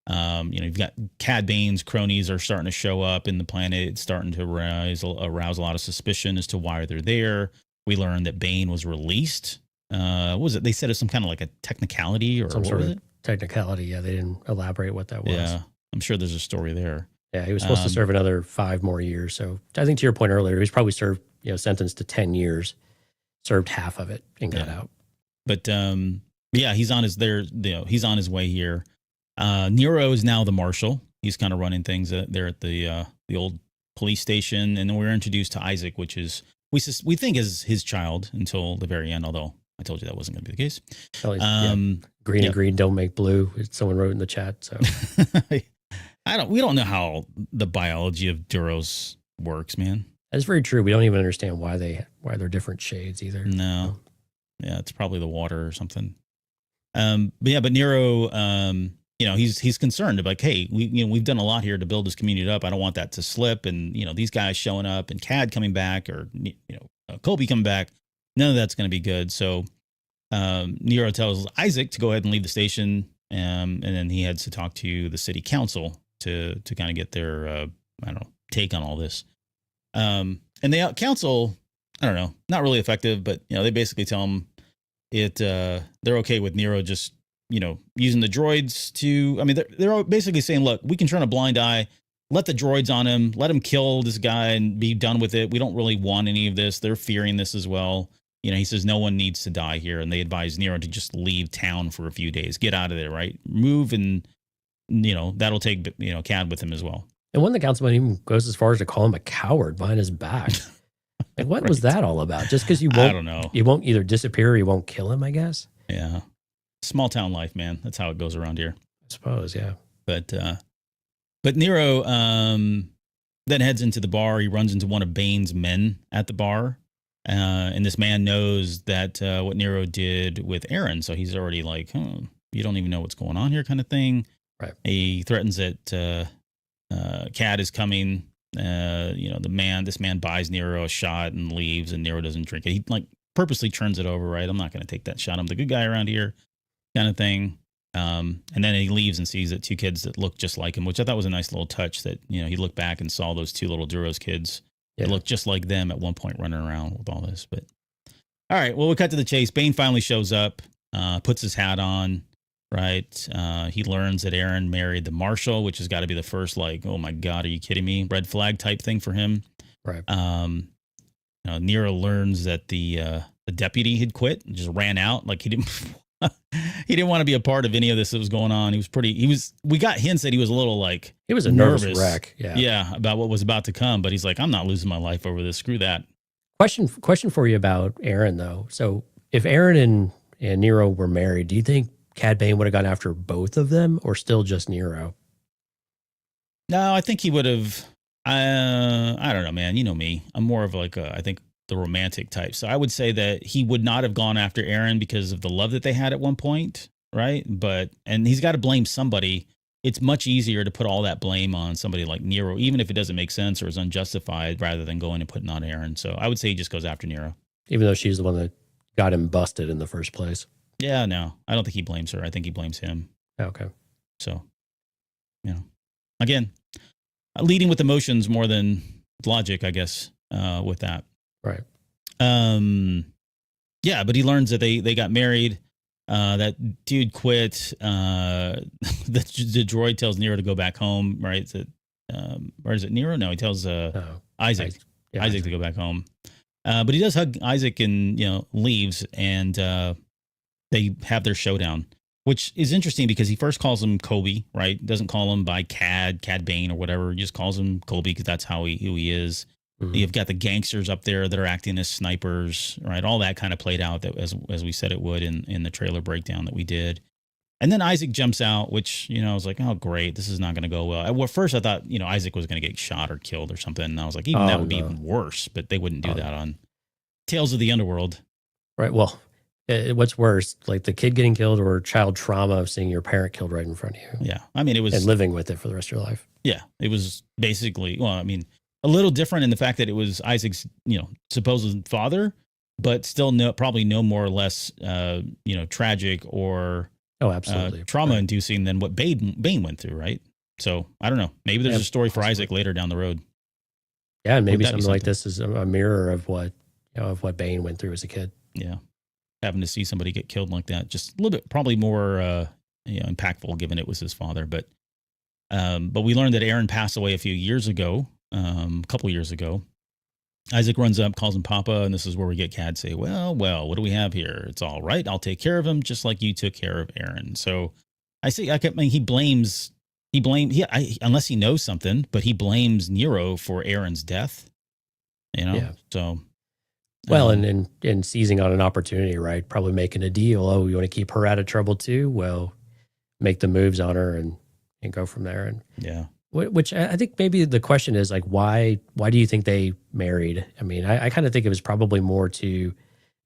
you've got Cad Bane's cronies are starting to show up in the planet. It's starting to arouse a lot of suspicion as to why they're there. We learned that Bane was released. What was it? They said it's some kind of like a technicality or Some what sort was of it? technicality. Yeah, they didn't elaborate what that was. Yeah, I'm sure there's a story there. Yeah, he was supposed to serve another 5 more years. So I think to your point earlier, he's probably served, sentenced to 10 years, served half of it and got out. But yeah, he's on he's on his way here. Nero is now the marshal. He's kind of running things there at the old police station, and then we're introduced to Isaac, which is we think is his child until the very end. Although I told you that wasn't going to be the case. Green and green don't make blue. Someone wrote in the chat. So we don't know how the biology of Duros works, man. that's very true. We don't even understand why they're different shades either. No. Yeah, it's probably the water or something. But Nero, he's concerned about, like, hey, we've done a lot here to build this community up. I don't want that to slip. And these guys showing up and Cad coming back, or Colby coming back, none of that's going to be good. So Nero tells Isaac to go ahead and leave the station, and then he heads to talk to the city council to kind of get their take on all this. And the council, I don't know, not really effective, but they basically tell him they're okay with Nero just using the droids to. I mean, they're basically saying, look, we can turn a blind eye, let the droids on him, let him kill this guy and be done with it. We don't really want any of this. They're fearing this as well. He says no one needs to die here, and they advise Nero to just leave town for a few days, get out of there, right? Move, and that'll take Cad with him as well. And one of the councilman even goes as far as to call him a coward behind his back. Like, what was that all about? Just because you won't, I don't know. You won't either disappear or you won't kill him, I guess. Yeah, small town life, man. That's how it goes around here. I suppose, yeah. But Nero then heads into the bar. He runs into one of Bane's men at the bar. And this man knows that what Nero did with Aaron. So he's already like, you don't even know what's going on here, kind of thing. Right. He threatens that Cad is coming. This man buys Nero a shot and leaves, and Nero doesn't drink it. He purposely turns it over, right? I'm not going to take that shot. I'm the good guy around here, kind of thing. And then he leaves and sees that 2 kids that look just like him, which I thought was a nice little touch, that, he looked back and saw those 2 little Duros kids. Yeah. It looked just like them at one point running around with all this. But all right, well, we cut to the chase. Bane finally shows up, puts his hat on, right? He learns that Aaron married the marshal, which has got to be the first, like, oh my God, are you kidding me? Red flag type thing for him. Right. Nero learns that the deputy had quit and just ran out. Like, he didn't want to be a part of any of this that was going on. We got hints that he was a little like, he was a nervous wreck. Yeah. About what was about to come. But he's like, I'm not losing my life over this. Screw that. Question for you about Aaron, though. So if Aaron and Nero were married, do you think Cad Bane would have gone after both of them, or still just Nero? No, I think he would have. I don't know, man. You know me. I'm more of like I think the romantic type. So I would say that he would not have gone after Aaron because of the love that they had at one point, right? And he's got to blame somebody. It's much easier to put all that blame on somebody like Nero, even if it doesn't make sense or is unjustified, rather than going and putting on Aaron. So I would say he just goes after Nero. Even though she's the one that got him busted in the first place. Yeah, no. I don't think he blames her. I think he blames him. Okay. So, again, leading with emotions more than logic, I guess, with that. Right. Yeah, but he learns that they got married. That dude quit. The droid tells Nero to go back home, right? Or is it Nero? No, he tells Isaac to go back home. But he does hug Isaac and leaves, and they have their showdown, which is interesting because he first calls him Colby, right? Doesn't call him by Cad Bane or whatever. He just calls him Colby because that's who he is. Mm-hmm. You've got the gangsters up there that are acting as snipers, right? All that kind of played out as we said it would in the trailer breakdown that we did. And then Isaac jumps out, which, I was like, oh, great. This is not going to go well. At first, I thought, Isaac was going to get shot or killed or something. And I was like, even that would be even worse. But they wouldn't do that on Tales of the Underworld. Right. Well, what's worse, like the kid getting killed or child trauma of seeing your parent killed right in front of you? Yeah. I mean, it was. And living with it for the rest of your life. Yeah. It was basically, a little different in the fact that it was Isaac's, supposed father, but still probably no more or less, tragic or. Oh, absolutely. Trauma-inducing than what Bane went through, right? So, I don't know. Maybe there's a story for Isaac later down the road. Yeah, and maybe something like this is a mirror of what Bane went through as a kid. Yeah. Having to see somebody get killed like that, just a little bit, probably more impactful given it was his father. But we learned that Aaron passed away a few years ago, a couple years ago. Isaac runs up, calls him Papa, and this is where we get Cad say, well, what do we have here? It's all right. I'll take care of him just like you took care of Aaron. So he blames, unless he knows something, but he blames Nero for Aaron's death, Yeah. So. Well, and seizing on an opportunity, right? Probably making a deal. Oh, you want to keep her out of trouble too? Well, make the moves on her and go from there. And yeah. Which I think maybe the question is like, why do you think they married? I mean, I kind of think it was probably more to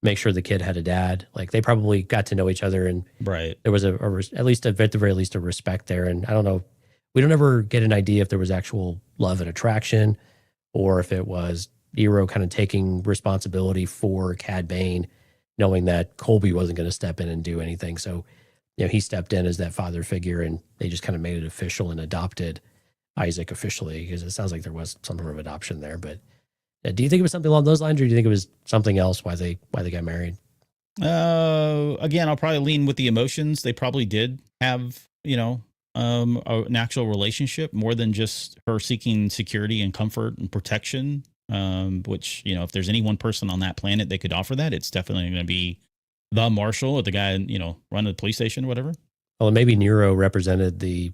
make sure the kid had a dad. Like they probably got to know each other and right. There was at least at the very least a respect there. And I don't know, we don't ever get an idea if there was actual love and attraction or if it was Nero kind of taking responsibility for Cad Bane, knowing that Colby wasn't going to step in and do anything. So, he stepped in as that father figure and they just kind of made it official and adopted Isaac officially, because it sounds like there was some sort of adoption there. But do you think it was something along those lines, or do you think it was something else why they got married? Again, I'll probably lean with the emotions. They probably did have, an actual relationship more than just her seeking security and comfort and protection. Which, if there's any one person on that planet that could offer that, it's definitely going to be the marshal or the guy, running the police station or whatever. Well, maybe Nero represented the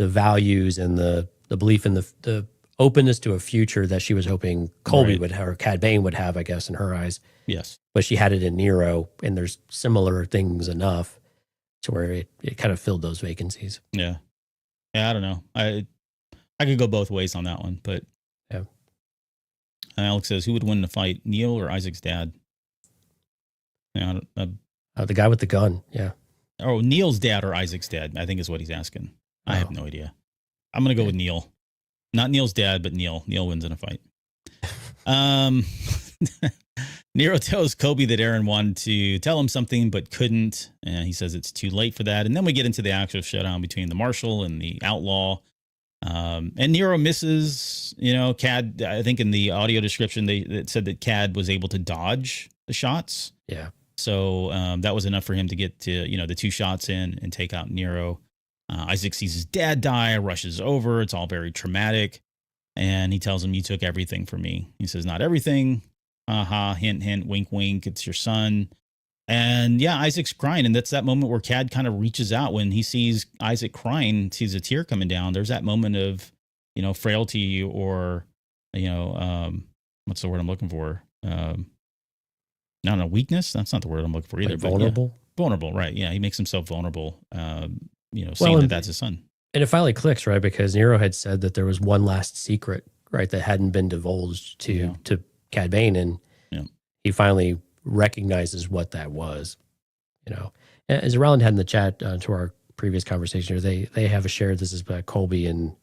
values and the belief in the openness to a future that she was hoping Colby would have, or Cad Bane would have, I guess, in her eyes. Yes. But she had it in Nero, and there's similar things enough to where it kind of filled those vacancies. Yeah. Yeah, I don't know. I could go both ways on that one, but yeah. And Alex says, who would win the fight, Neil or Isaac's dad? Yeah, the guy with the gun. Yeah. Oh, Neil's dad or Isaac's dad, I think is what he's asking. I have no idea. I'm going to go with Neil. Not Neil's dad, but Neil. Neil wins in a fight. Nero tells Colby that Aaron wanted to tell him something, but couldn't. And he says it's too late for that. And then we get into the actual showdown between the marshal and the outlaw. And Nero misses, Cad. I think in the audio description, it said that Cad was able to dodge the shots. Yeah. So that was enough for him to get to, the two shots in and take out Nero. Isaac sees his dad die, rushes over. It's all very traumatic. And he tells him, you took everything from me. He says, not everything. Hint, hint, wink, wink. It's your son. And yeah, Isaac's crying. And that's that moment where Cad kind of reaches out when he sees Isaac crying, sees a tear coming down. There's that moment of, frailty or, what's the word I'm looking for? Not a weakness. That's not the word I'm looking for either. Like vulnerable? But yeah, vulnerable, right. Yeah, he makes himself vulnerable, saying that's his son. And it finally clicks, right? Because Nero had said that there was one last secret, right, that hadn't been divulged to Cad Bane. And he finally recognizes what that was, As Roland had in the chat to our previous conversation, they have a shared, this is Colby and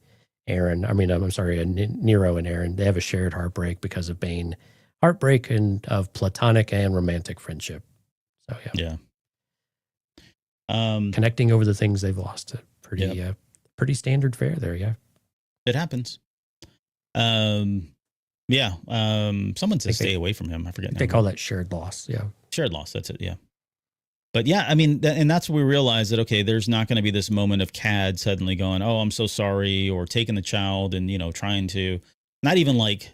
Aaron. I mean, I'm sorry, Nero and Aaron. They have a shared heartbreak because of Bane. Heartbreak and of platonic and romantic friendship. So, yeah. Connecting over the things they've lost. Pretty standard fare there, yeah. It happens. Someone says stay away from him. I forget. They call that shared loss, yeah. Shared loss, that's it, yeah. But yeah, I mean, and that's where we realize that, okay, there's not going to be this moment of Cad suddenly going, oh, I'm so sorry, or taking the child and, trying to, not even like,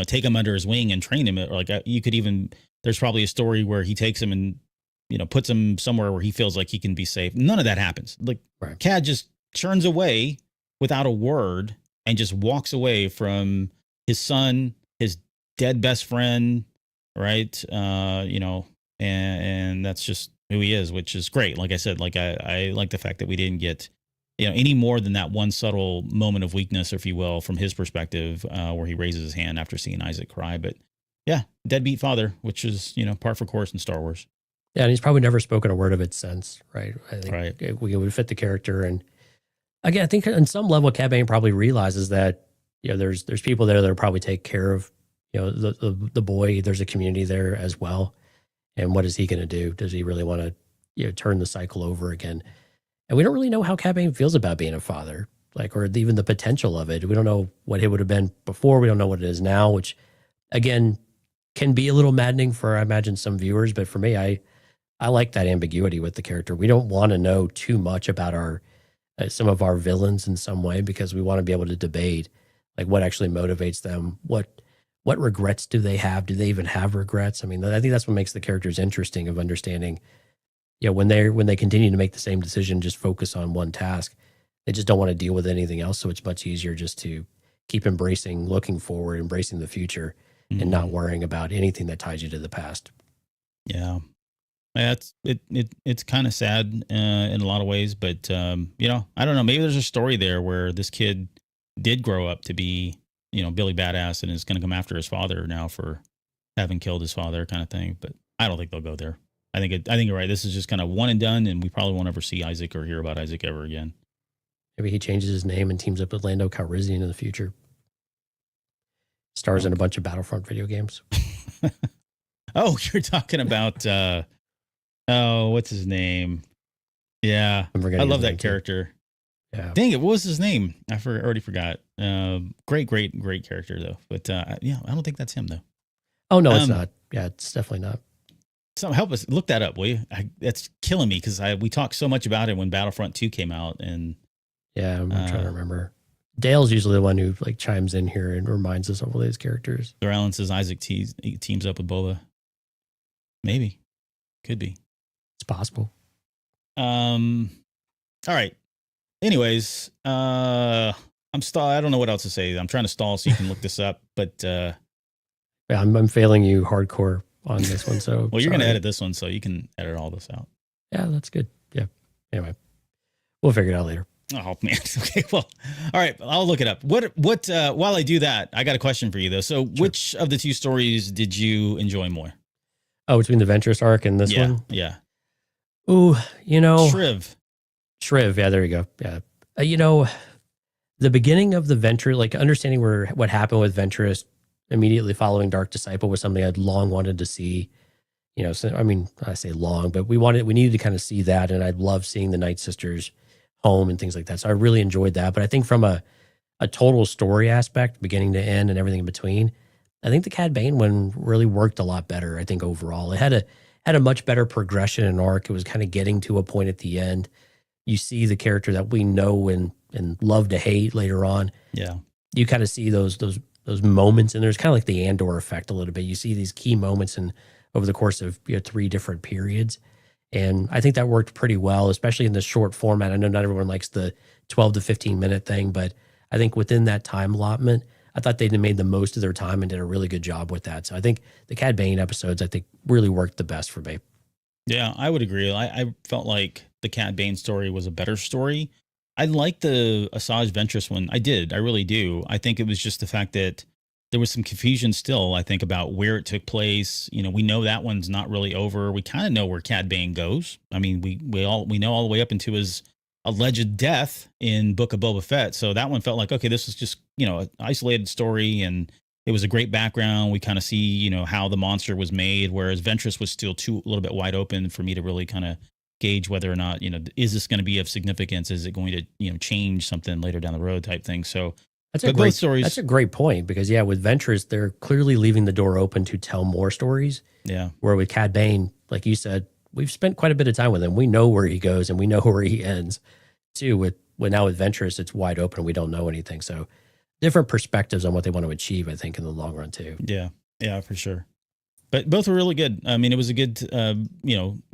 take him under his wing and train him. Or like you could even, there's probably a story where he takes him and, puts him somewhere where he feels like he can be safe. None of that happens. Like Cad just turns away without a word and just walks away from his son, his dead best friend, right? And that's just who he is, which is great. Like I said, like I like the fact that we didn't get, any more than that one subtle moment of weakness, if you will, from his perspective, where he raises his hand after seeing Isaac cry. But yeah, deadbeat father, which is, par for course in Star Wars. Yeah, and he's probably never spoken a word of it since, right? I think Right. we would fit the character. And again, I think on some level, Cad Bane probably realizes that, there's people there that will probably take care of, the boy. There's a community there as well. And what is he going to do? Does he really want to, turn the cycle over again? And we don't really know how Cad Bane feels about being a father, or even the potential of it. We don't know what it would have been before. We don't know what it is now, which again can be a little maddening for, I imagine, some viewers. But for me, I like that ambiguity with the character. We don't want to know too much about our some of our villains in some way, because we want to be able to debate what actually motivates them. What regrets do they have? Do they even have regrets? I mean, I think that's what makes the characters interesting, of understanding, when they continue to make the same decision, just focus on one task. They just don't want to deal with anything else. So it's much easier just to keep embracing, looking forward, embracing the future, and not worrying about anything that ties you to the past. Yeah. That's it's kind of sad in a lot of ways, but I don't know. Maybe there's a story there where this kid did grow up to be, Billy Badass, and is going to come after his father now for having killed his father, kind of thing. But I don't think they'll go there. I think you're right. This is just kind of one and done, and we probably won't ever see Isaac or hear about Isaac ever again. Maybe he changes his name and teams up with Lando Calrissian in the future. Stars in a bunch of Battlefront video games. Oh, you're talking about what's his name? Yeah, I love that character. Yeah. Dang it, what was his name? I already forgot. Great character though. But I don't think that's him though. Oh no, it's not. Yeah, it's definitely not. So help us look that up, will you? That's killing me, because we talked so much about it when Battlefront 2 came out, and yeah, I'm trying to remember. Dale's usually the one who chimes in here and reminds us of all these characters. Sir Allen says Isaac teams up with Boba. Maybe, could be. It's possible. All right. Anyways, I don't know what else to say. I'm trying to stall so you can look this up, but yeah, I'm failing you hardcore on this one. So well, you're going to edit this one, so you can edit all this out. Yeah, that's good. Yeah. Anyway, we'll figure it out later. Oh man. Okay. Well, all right. I'll look it up. What? While I do that, I got a question for you though. So, which of the two stories did you enjoy more? Oh, between the Ventress arc and this one? Yeah. Ooh, Shriv. Yeah, there you go. Yeah. The beginning of the Ventress, understanding what happened with Ventress immediately following Dark Disciple was something I'd long wanted to see. So, I mean, I say long, but we needed to kind of see that. And I'd love seeing the Night Sisters home and things like that. So I really enjoyed that. But I think from a total story aspect, beginning to end and everything in between, I think the Cad Bane one really worked a lot better. I think overall it had a much better progression and arc. It was kind of getting to a point at the end. You see the character that we know and love to hate later on. Yeah. You kind of see those moments, and there's kind of like the Andor effect a little bit. You see these key moments over the course of 3 different periods. And I think that worked pretty well, especially in this short format. I know not everyone likes the 12 to 15 minute thing, but I think within that time allotment, I thought they made the most of their time and did a really good job with that. So I think the Cad Bane episodes, I think, really worked the best for me. Yeah, I would agree. I felt like the Cad Bane story was a better story. I like the Asajj Ventress one. I did. I really do. I think it was just the fact that there was some confusion still, I think, about where it took place. We know that one's not really over. We kind of know where Cad Bane goes. I mean, we know all the way up into his alleged death in Book of Boba Fett. So that one felt like, okay, this was just, an isolated story, and it was a great background. We kind of see, how the monster was made, whereas Ventress was still a little bit wide open for me to really kind of gauge whether or not, is this going to be of significance? Is it going to, change something later down the road type thing? So that's a great point, because with Ventress, they're clearly leaving the door open to tell more stories. Yeah. Where with Cad Bane, like you said, we've spent quite a bit of time with him. We know where he goes and we know where he ends. Too, now with Ventress, it's wide open. We don't know anything. So different perspectives on what they want to achieve, I think, in the long run too. Yeah. Yeah, for sure. But both were really good. I mean, it was a good,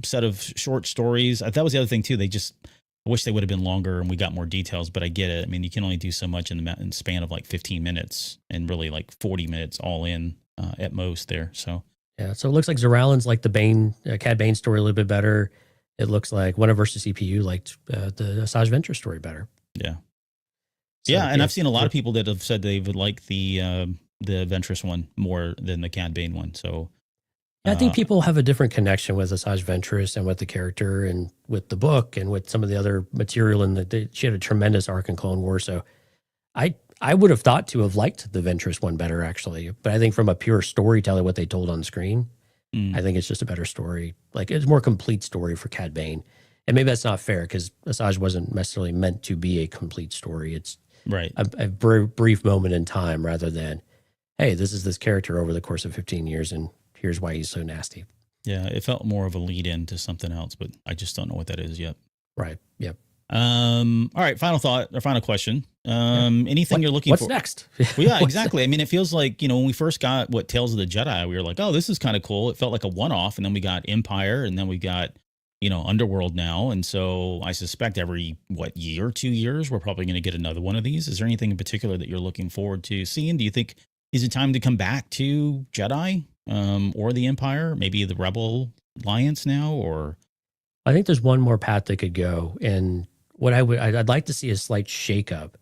set of short stories. That was the other thing too. I wish they would have been longer and we got more details, but I get it. I mean, you can only do so much in the span of 15 minutes and really 40 minutes all in at most there. So Yeah, so it looks like Zeralon's like the Bane, Cad Bane story a little bit better. It looks like One versus CPU liked the Asajj Ventress story better. Yeah. So, Yeah, and yeah, I've seen a lot of people that have said they would like the Ventress one more than the Cad Bane one. So I think people have a different connection with Asajj Ventress and with the character and with the book and with some of the other material. And she had a tremendous arc in Clone Wars. So I would have thought to have liked the Ventress one better, actually. But I think from a pure storytelling, what they told on screen, I think it's just a better story. Like, it's a more complete story for Cad Bane. And maybe that's not fair because Asajj wasn't necessarily meant to be a complete story. It's right. a very brief moment in time rather than, hey, this is this character over the course of 15 years and here's why he's so nasty. Yeah, it felt more of a lead in to something else, but I just don't know what that is yet. Right. Yep. All right, final thought or final question. Anything you're looking for? What's next? Well, yeah, exactly. I mean, it feels like, when we first got Tales of the Jedi, we were like, oh, this is kind of cool. It felt like a one-off, and then we got Empire, and then we got, Underworld now. And so I suspect every, year, 2 years, we're probably going to get another one of these. Is there anything in particular that you're looking forward to seeing? Do you think, is it time to come back to Jedi or the Empire? Maybe the Rebel Alliance now, or? I think there's one more path they could go. And what I'd like to see a slight shakeup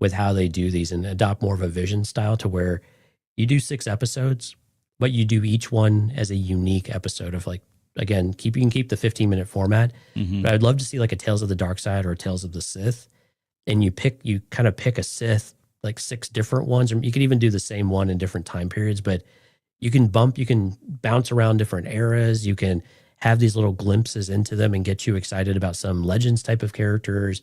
with how they do these and adopt more of a vision style to where you do 6 episodes, but you do each one as a unique episode of again, you can keep the 15-minute format, but I'd love to see like a Tales of the Dark Side or a Tales of the Sith. And you kind of pick a Sith, like 6 different ones, or you could even do the same one in different time periods, but you can bounce around different eras. You can have these little glimpses into them and get you excited about some Legends type of characters.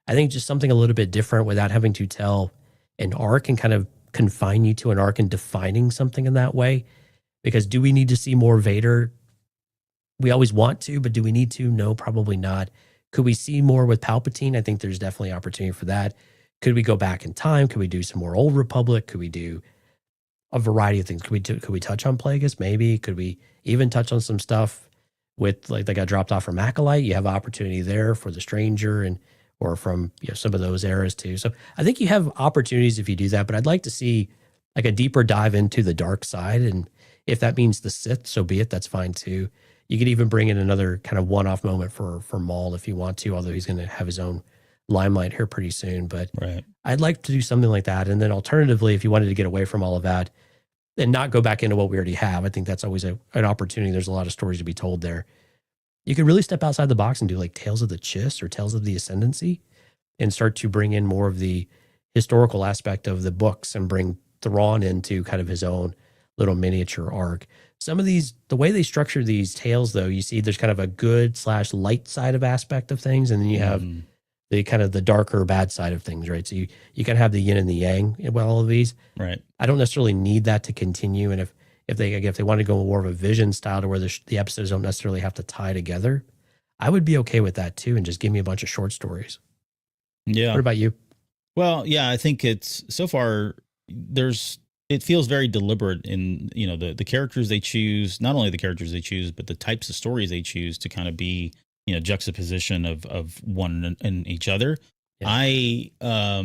I think just something a little bit different without having to tell an arc and kind of confine you to an arc and defining something in that way. Because do we need to see more Vader? We always want to, but do we need to? No, probably not. Could we see more with Palpatine? I think there's definitely opportunity for that. Could we go back in time? Could we do some more Old Republic? Could we do a variety of things? Could we touch on Plagueis? Maybe. Could we even touch on some stuff with they got dropped off from Acolyte? You have opportunity there for the Stranger or from some of those eras too. So I think you have opportunities if you do that, but I'd like to see like a deeper dive into the dark side. And if that means the Sith, so be it. That's fine too. You could even bring in another kind of one-off moment for Maul if you want to, although he's going to have his own limelight here pretty soon. But right. I'd like to do something like that. And then alternatively, if you wanted to get away from all of that and not go back into what we already have, I think that's always an opportunity. There's a lot of stories to be told there. You could really step outside the box and do like Tales of the Chiss or Tales of the Ascendancy and start to bring in more of the historical aspect of the books and bring Thrawn into kind of his own little miniature arc. Some of these, the way they structure these tales, though, you see there's kind of a good/light side of aspect of things, and then you have the kind of the darker bad side of things, right? So you can have the yin and the yang in all of these. Right. I don't necessarily need that to continue, and if they want to go more of a vision style to where the episodes don't necessarily have to tie together, I would be okay with that too, and just give me a bunch of short stories. Yeah. What about you? Well, yeah, I think it's so far it feels very deliberate in, the characters they choose, not only the characters they choose, but the types of stories they choose to kind of be, juxtaposition of one and each other. Yeah.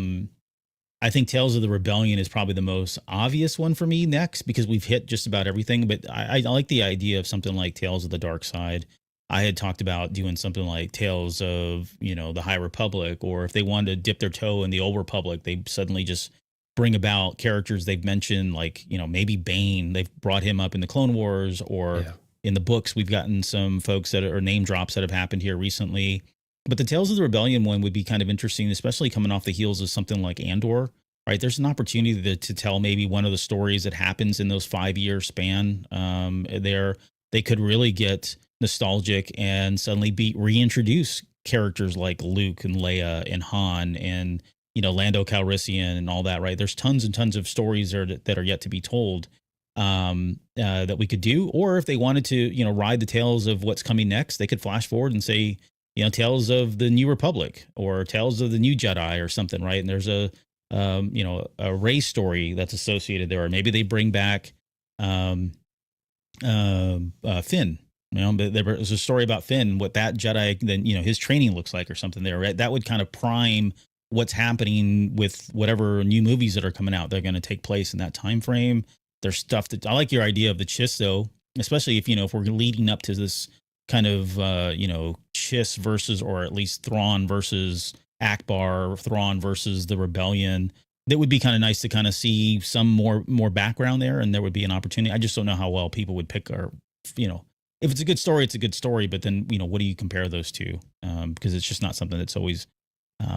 I think Tales of the Rebellion is probably the most obvious one for me next because we've hit just about everything, but I like the idea of something like Tales of the Dark Side. I had talked about doing something like Tales of, the High Republic, or if they wanted to dip their toe in the Old Republic, they suddenly just bring about characters they've mentioned, like, maybe Bane. They've brought him up in the Clone Wars, or in the books, we've gotten some folks that are name drops that have happened here recently. But the Tales of the Rebellion one would be kind of interesting, especially coming off the heels of something like Andor, right? There's an opportunity to tell maybe one of the stories that happens in those 5-year span. They could really get nostalgic and suddenly reintroduce characters like Luke and Leia and Han and Lando Calrissian and all that, right? There's tons and tons of stories that are yet to be told that we could do. Or if they wanted to, ride the tales of what's coming next, they could flash forward and say, Tales of the New Republic or Tales of the New Jedi or something, right? And there's a Rey story that's associated there. Or maybe they bring back Finn. There was a story about Finn, what that Jedi, then, his training looks like or something there, right? That would kind of prime what's happening with whatever new movies that are coming out. They're going to take place in that time frame. There's stuff that I like your idea of the Chiss, though. especially if, if we're leading up to this kind of, Chiss versus, or at least Thrawn versus Akbar, Thrawn versus the rebellion. That would be kind of nice to kind of see some more background there, and there would be an opportunity. I just don't know how well people would pick, or if it's a good story, it's a good story. But then what do you compare those to? Because it's just not something that's always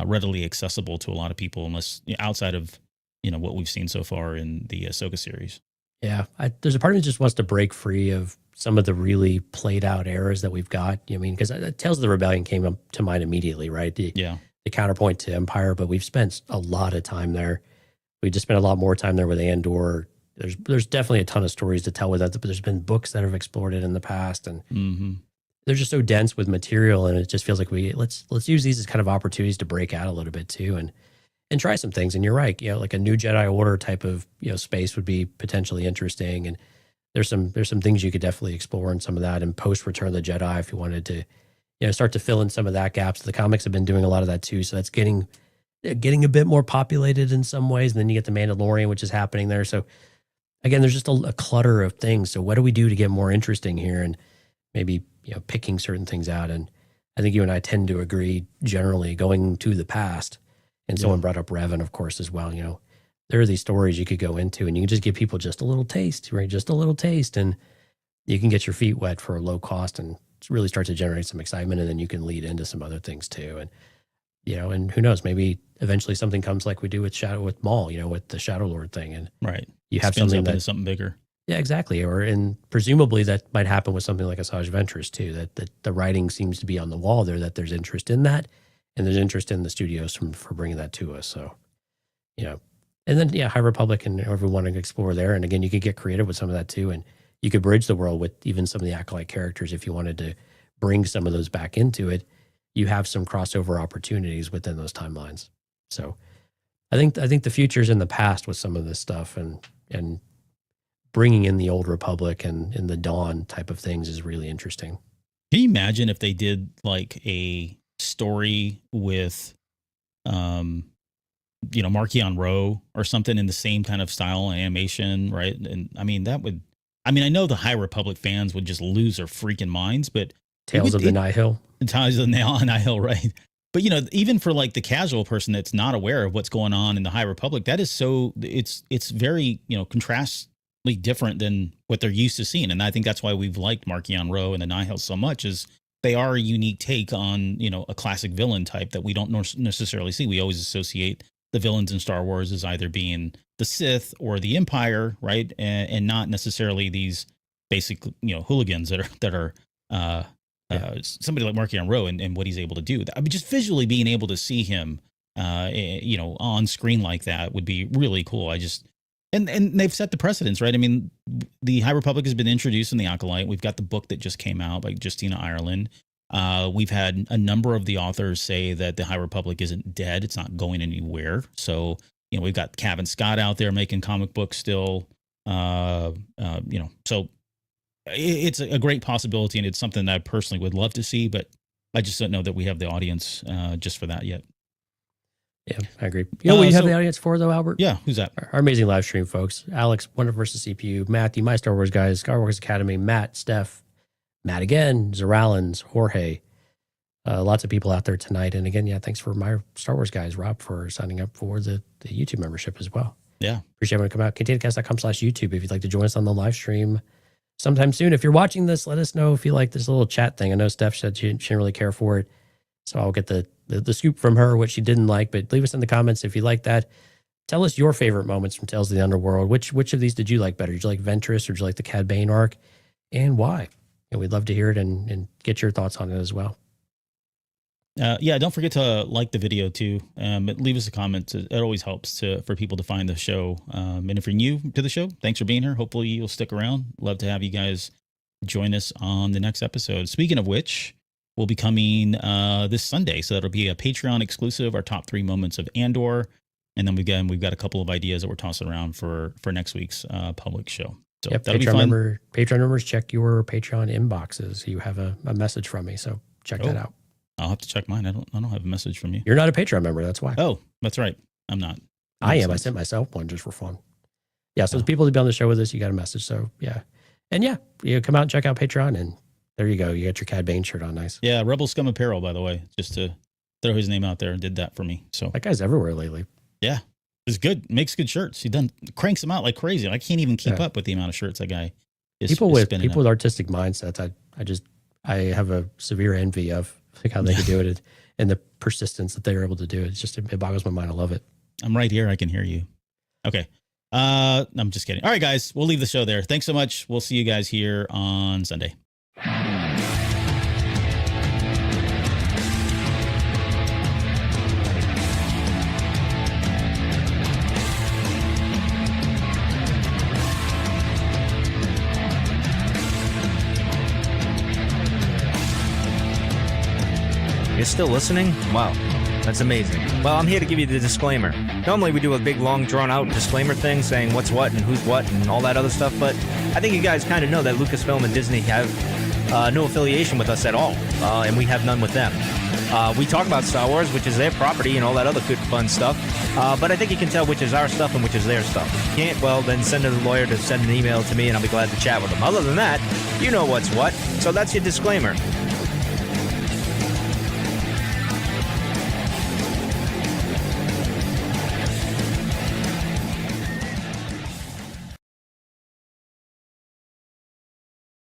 readily accessible to a lot of people, unless outside of what we've seen so far in the Ahsoka series. Yeah, there's a part of me that just wants to break free of some of the really played out eras that we've got. I mean, because Tales of the Rebellion came up to mind immediately, right? The counterpoint to Empire, but we've spent a lot of time there. We just spent a lot more time there with Andor. There's definitely a ton of stories to tell with that, but there's been books that have explored it in the past, and they're just so dense with material, and it just feels like let's use these as kind of opportunities to break out a little bit too, and try some things. And you're right, like a new Jedi Order type of space would be potentially interesting, and there's some things you could definitely explore in some of that, and post Return of the Jedi if you wanted to start to fill in some of that gaps. The comics have been doing a lot of that too, so that's getting a bit more populated in some ways. And then you get the Mandalorian, which is happening there. So again, there's just a clutter of things. So what do we do to get more interesting here, and maybe picking certain things out? And I think you and I tend to agree generally going to the past. And someone brought up Revan, of course, as well. There are these stories you could go into, and you can just give people just a little taste, right? Just a little taste, and you can get your feet wet for a low cost and really start to generate some excitement, and then you can lead into some other things too. And and who knows, maybe eventually something comes like we do with Maul, with the Shadow Lord thing, and you have something that's something bigger. Yeah, exactly. And presumably that might happen with something like Asajj Ventress too. That the writing seems to be on the wall there. That there's interest in that, and there's interest in the studios for bringing that to us. So, and then High Republic and everyone to explore there. And again, you could get creative with some of that too, and you could bridge the world with even some of the Acolyte characters if you wanted to bring some of those back into it. You have some crossover opportunities within those timelines. So I think the future's in the past with some of this stuff, and bringing in the Old Republic and the Dawn type of things is really interesting. Can you imagine if they did like a story with, Marchion Ro or something in the same kind of style and animation, right? And I mean, I know the High Republic fans would just lose their freaking minds, but Tales of the Nihil. Tales of the Nihil, right? But even for like the casual person that's not aware of what's going on in the High Republic, that is it's very contrastly different than what they're used to seeing, and I think that's why we've liked Marchion Ro and the Nihil so much, is they are a unique take on a classic villain type that we don't necessarily see. We always associate the villains in Star Wars as either being the Sith or the Empire, right, and not necessarily these basic hooligans that are somebody like Marchion Ro and what he's able to do. I mean, just visually being able to see him, on screen like that would be really cool. And they've set the precedence, right? I mean, the High Republic has been introduced in the Acolyte. We've got the book that just came out by Justina Ireland. We've had a number of the authors say that the High Republic isn't dead. It's not going anywhere. So, we've got Cavan Scott out there making comic books still. So it's a great possibility, and it's something that I personally would love to see, but I just don't know that we have the audience just for that yet. Yeah, I agree. You know what you have the audience for, though, Albert? Yeah, who's that? Our amazing live stream folks. Alex, Wonder versus CPU. Matthew, My Star Wars Guys, Star Wars Academy. Matt, Steph, Matt again, Zoralins, Jorge. Lots of people out there tonight. And again, thanks for My Star Wars Guys, Rob, for signing up for the YouTube membership as well. Yeah. Appreciate everyone to come out. ContainedCast.com/YouTube if you'd like to join us on the live stream sometime soon. If you're watching this, let us know if you like this little chat thing. I know Steph said she didn't really care for it, so I'll get the scoop from her, what she didn't like, but leave us in the comments if you like that. Tell us your favorite moments from Tales of the Underworld. Which of these did you like better? Did you like Ventress, or did you like the Cad Bane arc, and why? And we'd love to hear it and get your thoughts on it as well. Don't forget to like the video too. Leave us a comment. It always helps for people to find the show. And if you're new to the show, thanks for being here. Hopefully you'll stick around. Love to have you guys join us on the next episode. Speaking of which, will be coming this Sunday. So that'll be a Patreon exclusive, our top 3 moments of Andor. And then we've got a couple of ideas that we're tossing around for next week's public show. So that'll be fun. Patreon members, check your Patreon inboxes. You have a message from me, so check that out. I'll have to check mine. I don't have a message from you. You're not a Patreon member, that's why. Oh, that's right. I'm not. I am. I sent myself one just for fun. Yeah, so the people that be on the show with us, you got a message. So yeah. And yeah, you come out and check out Patreon, and there you go. You got your Cad Bane shirt on. Nice. Yeah, Rebel Scum Apparel, by the way, just to throw his name out there, did that for me. So that guy's everywhere lately. Yeah, it's good. Makes good shirts. He cranks them out like crazy. I can't even keep up with the amount of shirts that guy is. People with artistic mindsets, I have a severe envy of like how they could do it and the persistence that they were able to do. It boggles my mind. I love it. I'm right here. I can hear you. Okay. I'm just kidding. All right, guys, we'll leave the show there. Thanks so much. We'll see you guys here on Sunday. You're still listening? Wow, that's amazing. Well, I'm here to give you the disclaimer. Normally we do a big, long, drawn-out disclaimer thing saying what's what and who's what and all that other stuff, but I think you guys kind of know that Lucasfilm and Disney have no affiliation with us at all, and we have none with them. We talk about Star Wars, which is their property and all that other good, fun stuff, but I think you can tell which is our stuff and which is their stuff. If you can't, well, then send a lawyer to send an email to me, and I'll be glad to chat with them. Other than that, you know what's what, so that's your disclaimer.